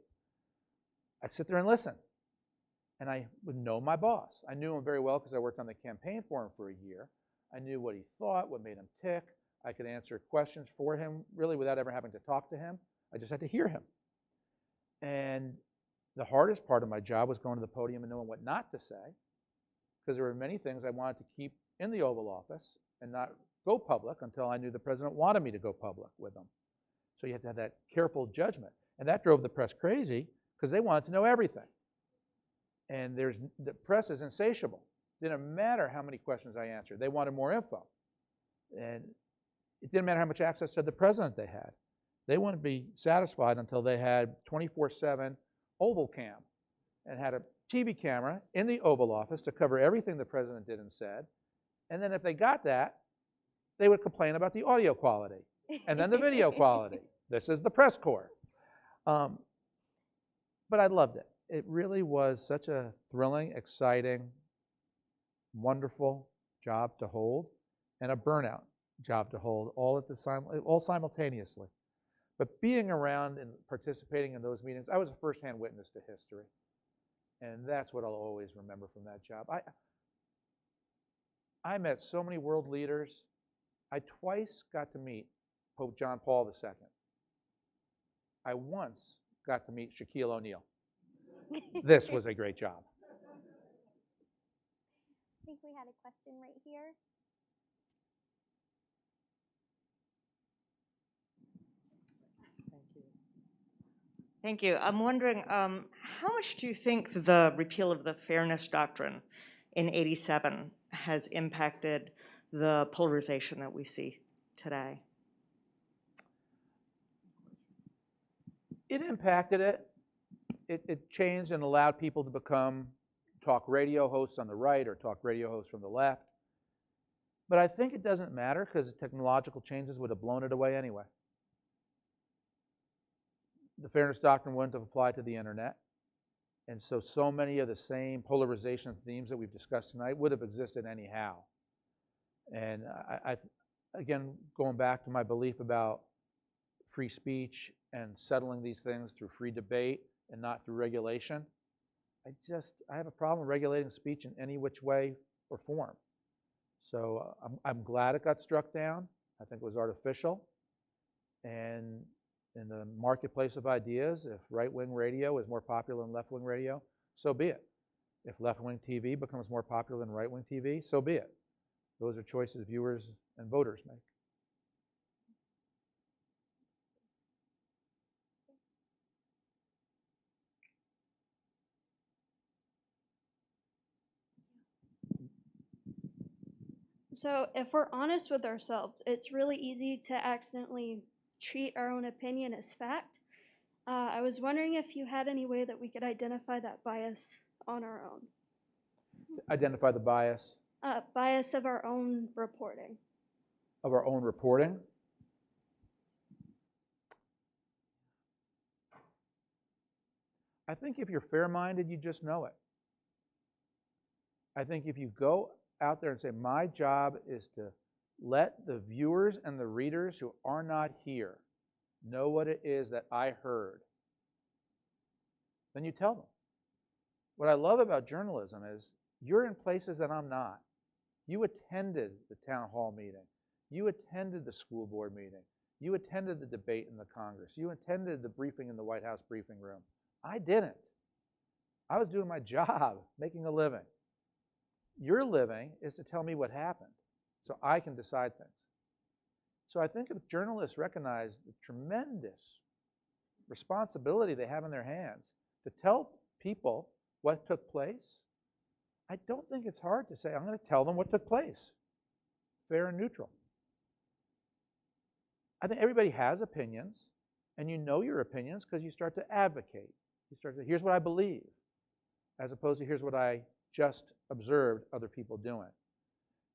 I'd sit there and listen, and I would know my boss. I knew him very well because I worked on the campaign for him for a year. I knew what he thought, what made him tick. I could answer questions for him, really without ever having to talk to him. I just had to hear him. And the hardest part of my job was going to the podium and knowing what not to say, because there were many things I wanted to keep in the Oval Office and not go public until I knew the president wanted me to go public with him. So you had to have that careful judgment. And that drove the press crazy because they wanted to know everything. And the press is insatiable. It didn't matter how many questions I answered. They wanted more info. And it didn't matter how much access to the president they had. They wouldn't be satisfied until they had 24/7 Oval Cam and had a TV camera in the Oval Office to cover everything the president did and said. And then if they got that, they would complain about the audio quality and then the video quality. This is the press corps. But I loved it. It really was such a thrilling, exciting, wonderful job to hold and a burnout job to hold all simultaneously. But being around and participating in those meetings, I was a firsthand witness to history. And that's what I'll always remember from that job. I met so many world leaders. I twice got to meet Pope John Paul II. I once got to meet Shaquille O'Neal. This was a great job. I think we had a question right here. Thank you. Thank you. I'm wondering, how much do you think the repeal of the Fairness Doctrine in '87 has impacted the polarization that we see today? It impacted it. It changed and allowed people to become talk radio hosts on the right or talk radio hosts from the left. But I think it doesn't matter because technological changes would have blown it away anyway. The Fairness Doctrine wouldn't have applied to the internet. And so many of the same polarization themes that we've discussed tonight would have existed anyhow. And again, going back to my belief about free speech and settling these things through free debate and not through regulation, I have a problem regulating speech in any which way or form. So I'm glad it got struck down. I think it was artificial. And in the marketplace of ideas, if right-wing radio is more popular than left-wing radio, so be it. If left-wing TV becomes more popular than right-wing TV, so be it. Those are choices viewers and voters make. So if we're honest with ourselves, it's really easy to accidentally treat our own opinion as fact. I was wondering if you had any way that we could identify that bias on our own. Identify the bias? Bias of our own reporting. Of our own reporting? I think if you're fair-minded, you just know it. I think if you go out there and say, my job is to let the viewers and the readers who are not here know what it is that I heard, then you tell them. What I love about journalism is you're in places that I'm not. You attended the town hall meeting. You attended the school board meeting. You attended the debate in the Congress. You attended the briefing in the White House briefing room. I didn't. I was doing my job, making a living. Your living is to tell me what happened so I can decide things. So I think if journalists recognize the tremendous responsibility they have in their hands to tell people what took place, I don't think it's hard to say, I'm going to tell them what took place, fair and neutral. I think everybody has opinions, and you know your opinions because you start to advocate. You start to say, here's what I believe, as opposed to here's what I just observed other people doing.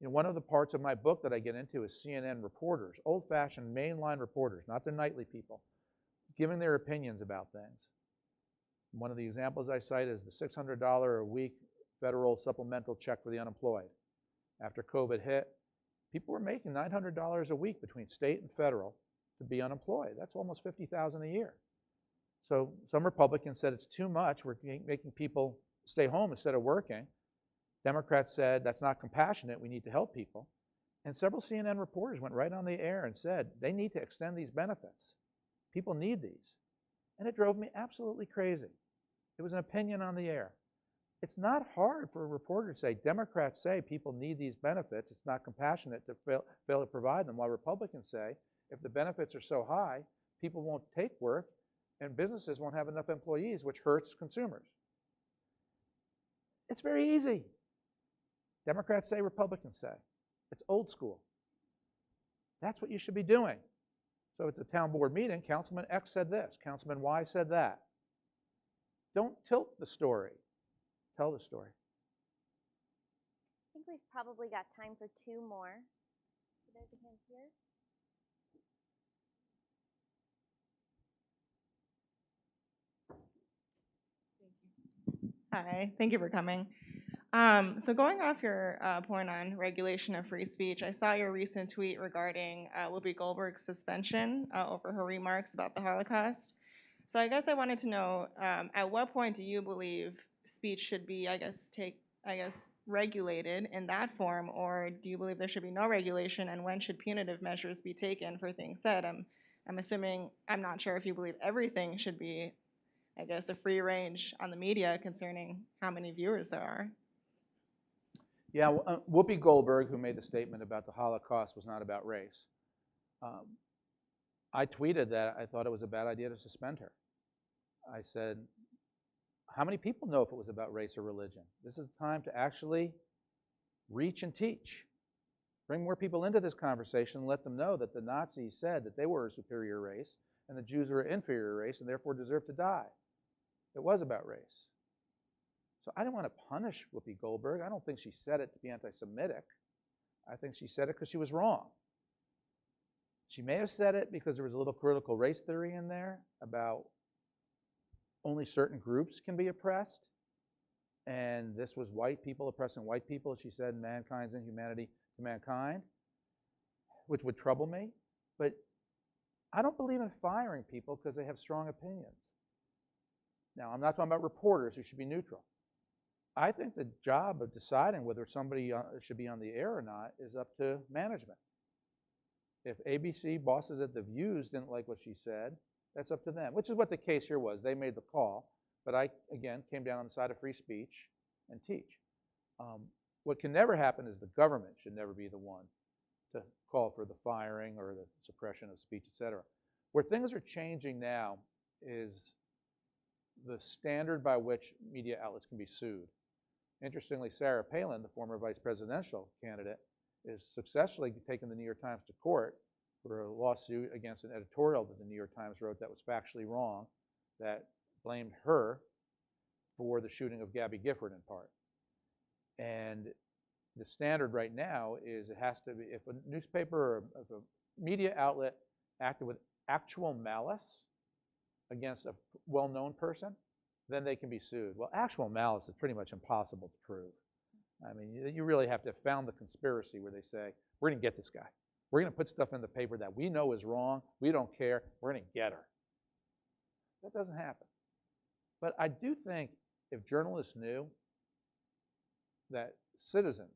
You know, one of the parts of my book that I get into is CNN reporters, old-fashioned mainline reporters, not the nightly people, giving their opinions about things. One of the examples I cite is the $600 a week federal supplemental check for the unemployed. After COVID hit, people were making $900 a week between state and federal to be unemployed. That's almost $50,000 a year. So some Republicans said it's too much. We're making people stay home instead of working. Democrats said that's not compassionate. We need to help people. And several CNN reporters went right on the air and said they need to extend these benefits. People need these. And it drove me absolutely crazy. It was an opinion on the air. It's not hard for a reporter to say, Democrats say people need these benefits. It's not compassionate to fail to provide them, while Republicans say if the benefits are so high, people won't take work and businesses won't have enough employees, which hurts consumers. It's very easy. Democrats say, Republicans say. It's old school. That's what you should be doing. So it's a town board meeting. Councilman X said this. Councilman Y said that. Don't tilt the story. Tell the story. I think we've probably got time for two more. So there's a hand here. Hi, thank you for coming. So going off your point on regulation of free speech, I saw your recent tweet regarding Whoopi Goldberg's suspension over her remarks about the Holocaust. So I guess I wanted to know, at what point do you believe speech should be, regulated in that form, or do you believe there should be no regulation, and when should punitive measures be taken for things said? I'm assuming, I'm not sure if you believe everything should be, a free range on the media concerning how many viewers there are. Yeah, Whoopi Goldberg, who made the statement about the Holocaust was not about race, I tweeted that I thought it was a bad idea to suspend her. I said, how many people know if it was about race or religion? This is time to actually reach and teach. Bring more people into this conversation and let them know that the Nazis said that they were a superior race and the Jews were an inferior race and therefore deserved to die. It was about race. So I didn't want to punish Whoopi Goldberg. I don't think she said it to be anti-Semitic. I think she said it because she was wrong. She may have said it because there was a little critical race theory in there about only certain groups can be oppressed. And this was white people oppressing white people. She said mankind's inhumanity to mankind, which would trouble me. But I don't believe in firing people because they have strong opinions. Now, I'm not talking about reporters who should be neutral. I think the job of deciding whether somebody should be on the air or not is up to management. If ABC bosses at The Views didn't like what she said, that's up to them, which is what the case here was. They made the call, but I, again, came down on the side of free speech and teach. What can never happen is the government should never be the one to call for the firing or the suppression of speech, et cetera. Where things are changing now is the standard by which media outlets can be sued. Interestingly, Sarah Palin, the former vice presidential candidate, is successfully taking the New York Times to court for a lawsuit against an editorial that the New York Times wrote that was factually wrong, that blamed her for the shooting of Gabby Gifford in part. And the standard right now is it has to be, if a newspaper or if a media outlet acted with actual malice against a well-known person, then they can be sued. Well, actual malice is pretty much impossible to prove. I mean, you really have to have found the conspiracy where they say, we're going to get this guy. We're going to put stuff in the paper that we know is wrong. We don't care. We're going to get her. That doesn't happen. But I do think if journalists knew that citizens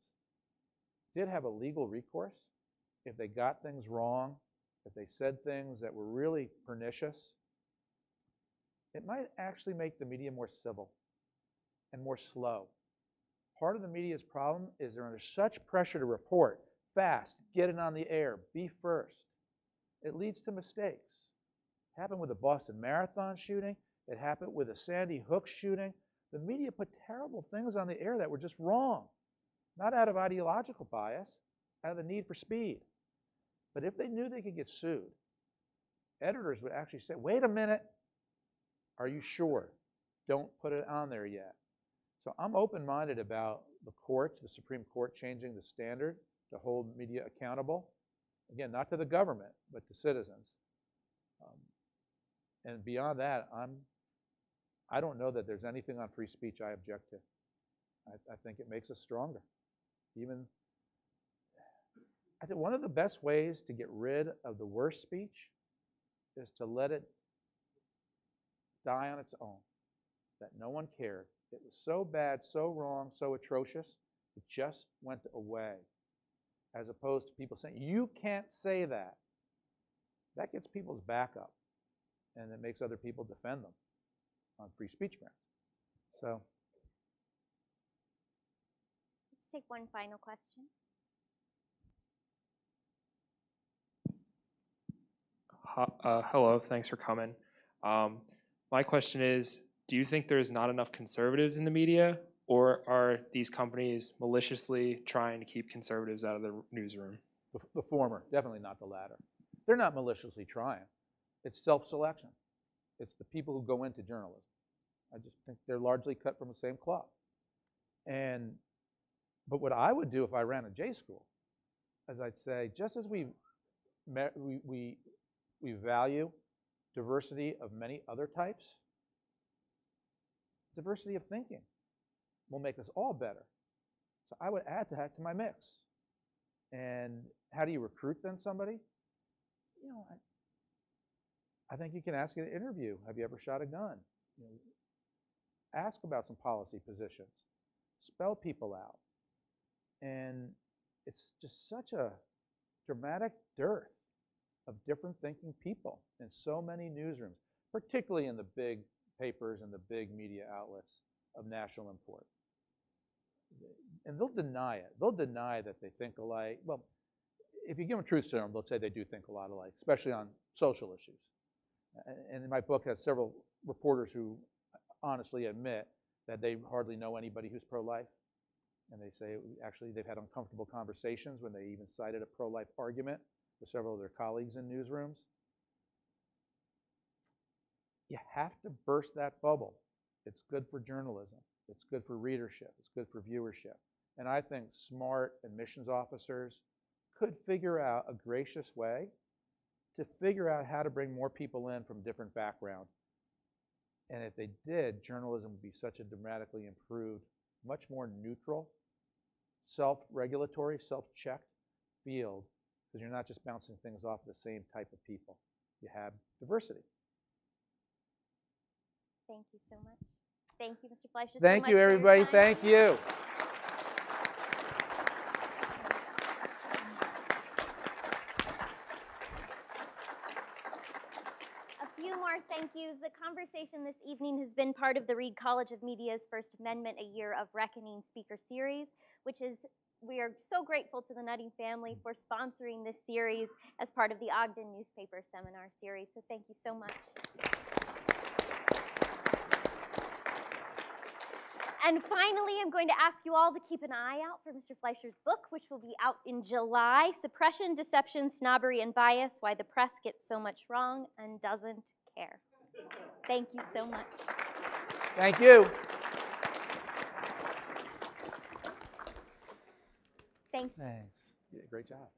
did have a legal recourse if they got things wrong, if they said things that were really pernicious, it might actually make the media more civil and more slow. Part of the media's problem is they're under such pressure to report fast, get it on the air, be first. It leads to mistakes. It happened with the Boston Marathon shooting. It happened with the Sandy Hook shooting. The media put terrible things on the air that were just wrong, not out of ideological bias, out of the need for speed. But if they knew they could get sued, editors would actually say, wait a minute, are you sure? Don't put it on there yet. So I'm open-minded about the courts, the Supreme Court changing the standard to hold media accountable. Again, not to the government, but to citizens. And beyond that, I don't know that there's anything on free speech I object to. I think it makes us stronger. I think one of the best ways to get rid of the worst speech is to let it die on its own, that no one cared. It was so bad, so wrong, so atrocious, it just went away. As opposed to people saying, you can't say that. That gets people's back up, and it makes other people defend them on free speech grounds. So let's take one final question. Hello, thanks for coming. My question is, do you think there's not enough conservatives in the media, or are these companies maliciously trying to keep conservatives out of the newsroom? The former, definitely not the latter. They're not maliciously trying. It's self-selection. It's the people who go into journalism. I just think they're largely cut from the same cloth. But what I would do if I ran a J school is I'd say, just as we value diversity of many other types, diversity of thinking will make us all better. So I would add that to my mix. And how do you recruit then somebody? You know, I think you can ask in an interview, have you ever shot a gun? You know, ask about some policy positions. Spell people out. And it's just such a dramatic dearth of different thinking people in so many newsrooms, particularly in the big papers and the big media outlets of national import. And they'll deny it. They'll deny that they think alike. Well, if you give them truth serum, they'll say they do think a lot alike, especially on social issues. And my book has several reporters who honestly admit that they hardly know anybody who's pro-life. And they say, actually, they've had uncomfortable conversations when they even cited a pro-life argument with several of their colleagues in newsrooms. You have to burst that bubble. It's good for journalism. It's good for readership. It's good for viewership. And I think smart admissions officers could figure out a gracious way to figure out how to bring more people in from different backgrounds. And if they did, journalism would be such a dramatically improved, much more neutral, self-regulatory, self-checked field, because you're not just bouncing things off the same type of people. You have diversity. Thank you so much. Thank you, Mr. Fleischer. Thank you, everybody. Thank you. A few more thank yous. The conversation this evening has been part of the Reed College of Media's First Amendment, A Year of Reckoning speaker series, which is, we are so grateful to the Nutting family for sponsoring this series as part of the Ogden Newspaper Seminar Series. So thank you so much. And finally, I'm going to ask you all to keep an eye out for Mr. Fleischer's book, which will be out in July, Suppression, Deception, Snobbery, and Bias, Why the Press Gets So Much Wrong and Doesn't Care. Thank you so much. Thank you. Thank you. Thanks. Yeah, great job.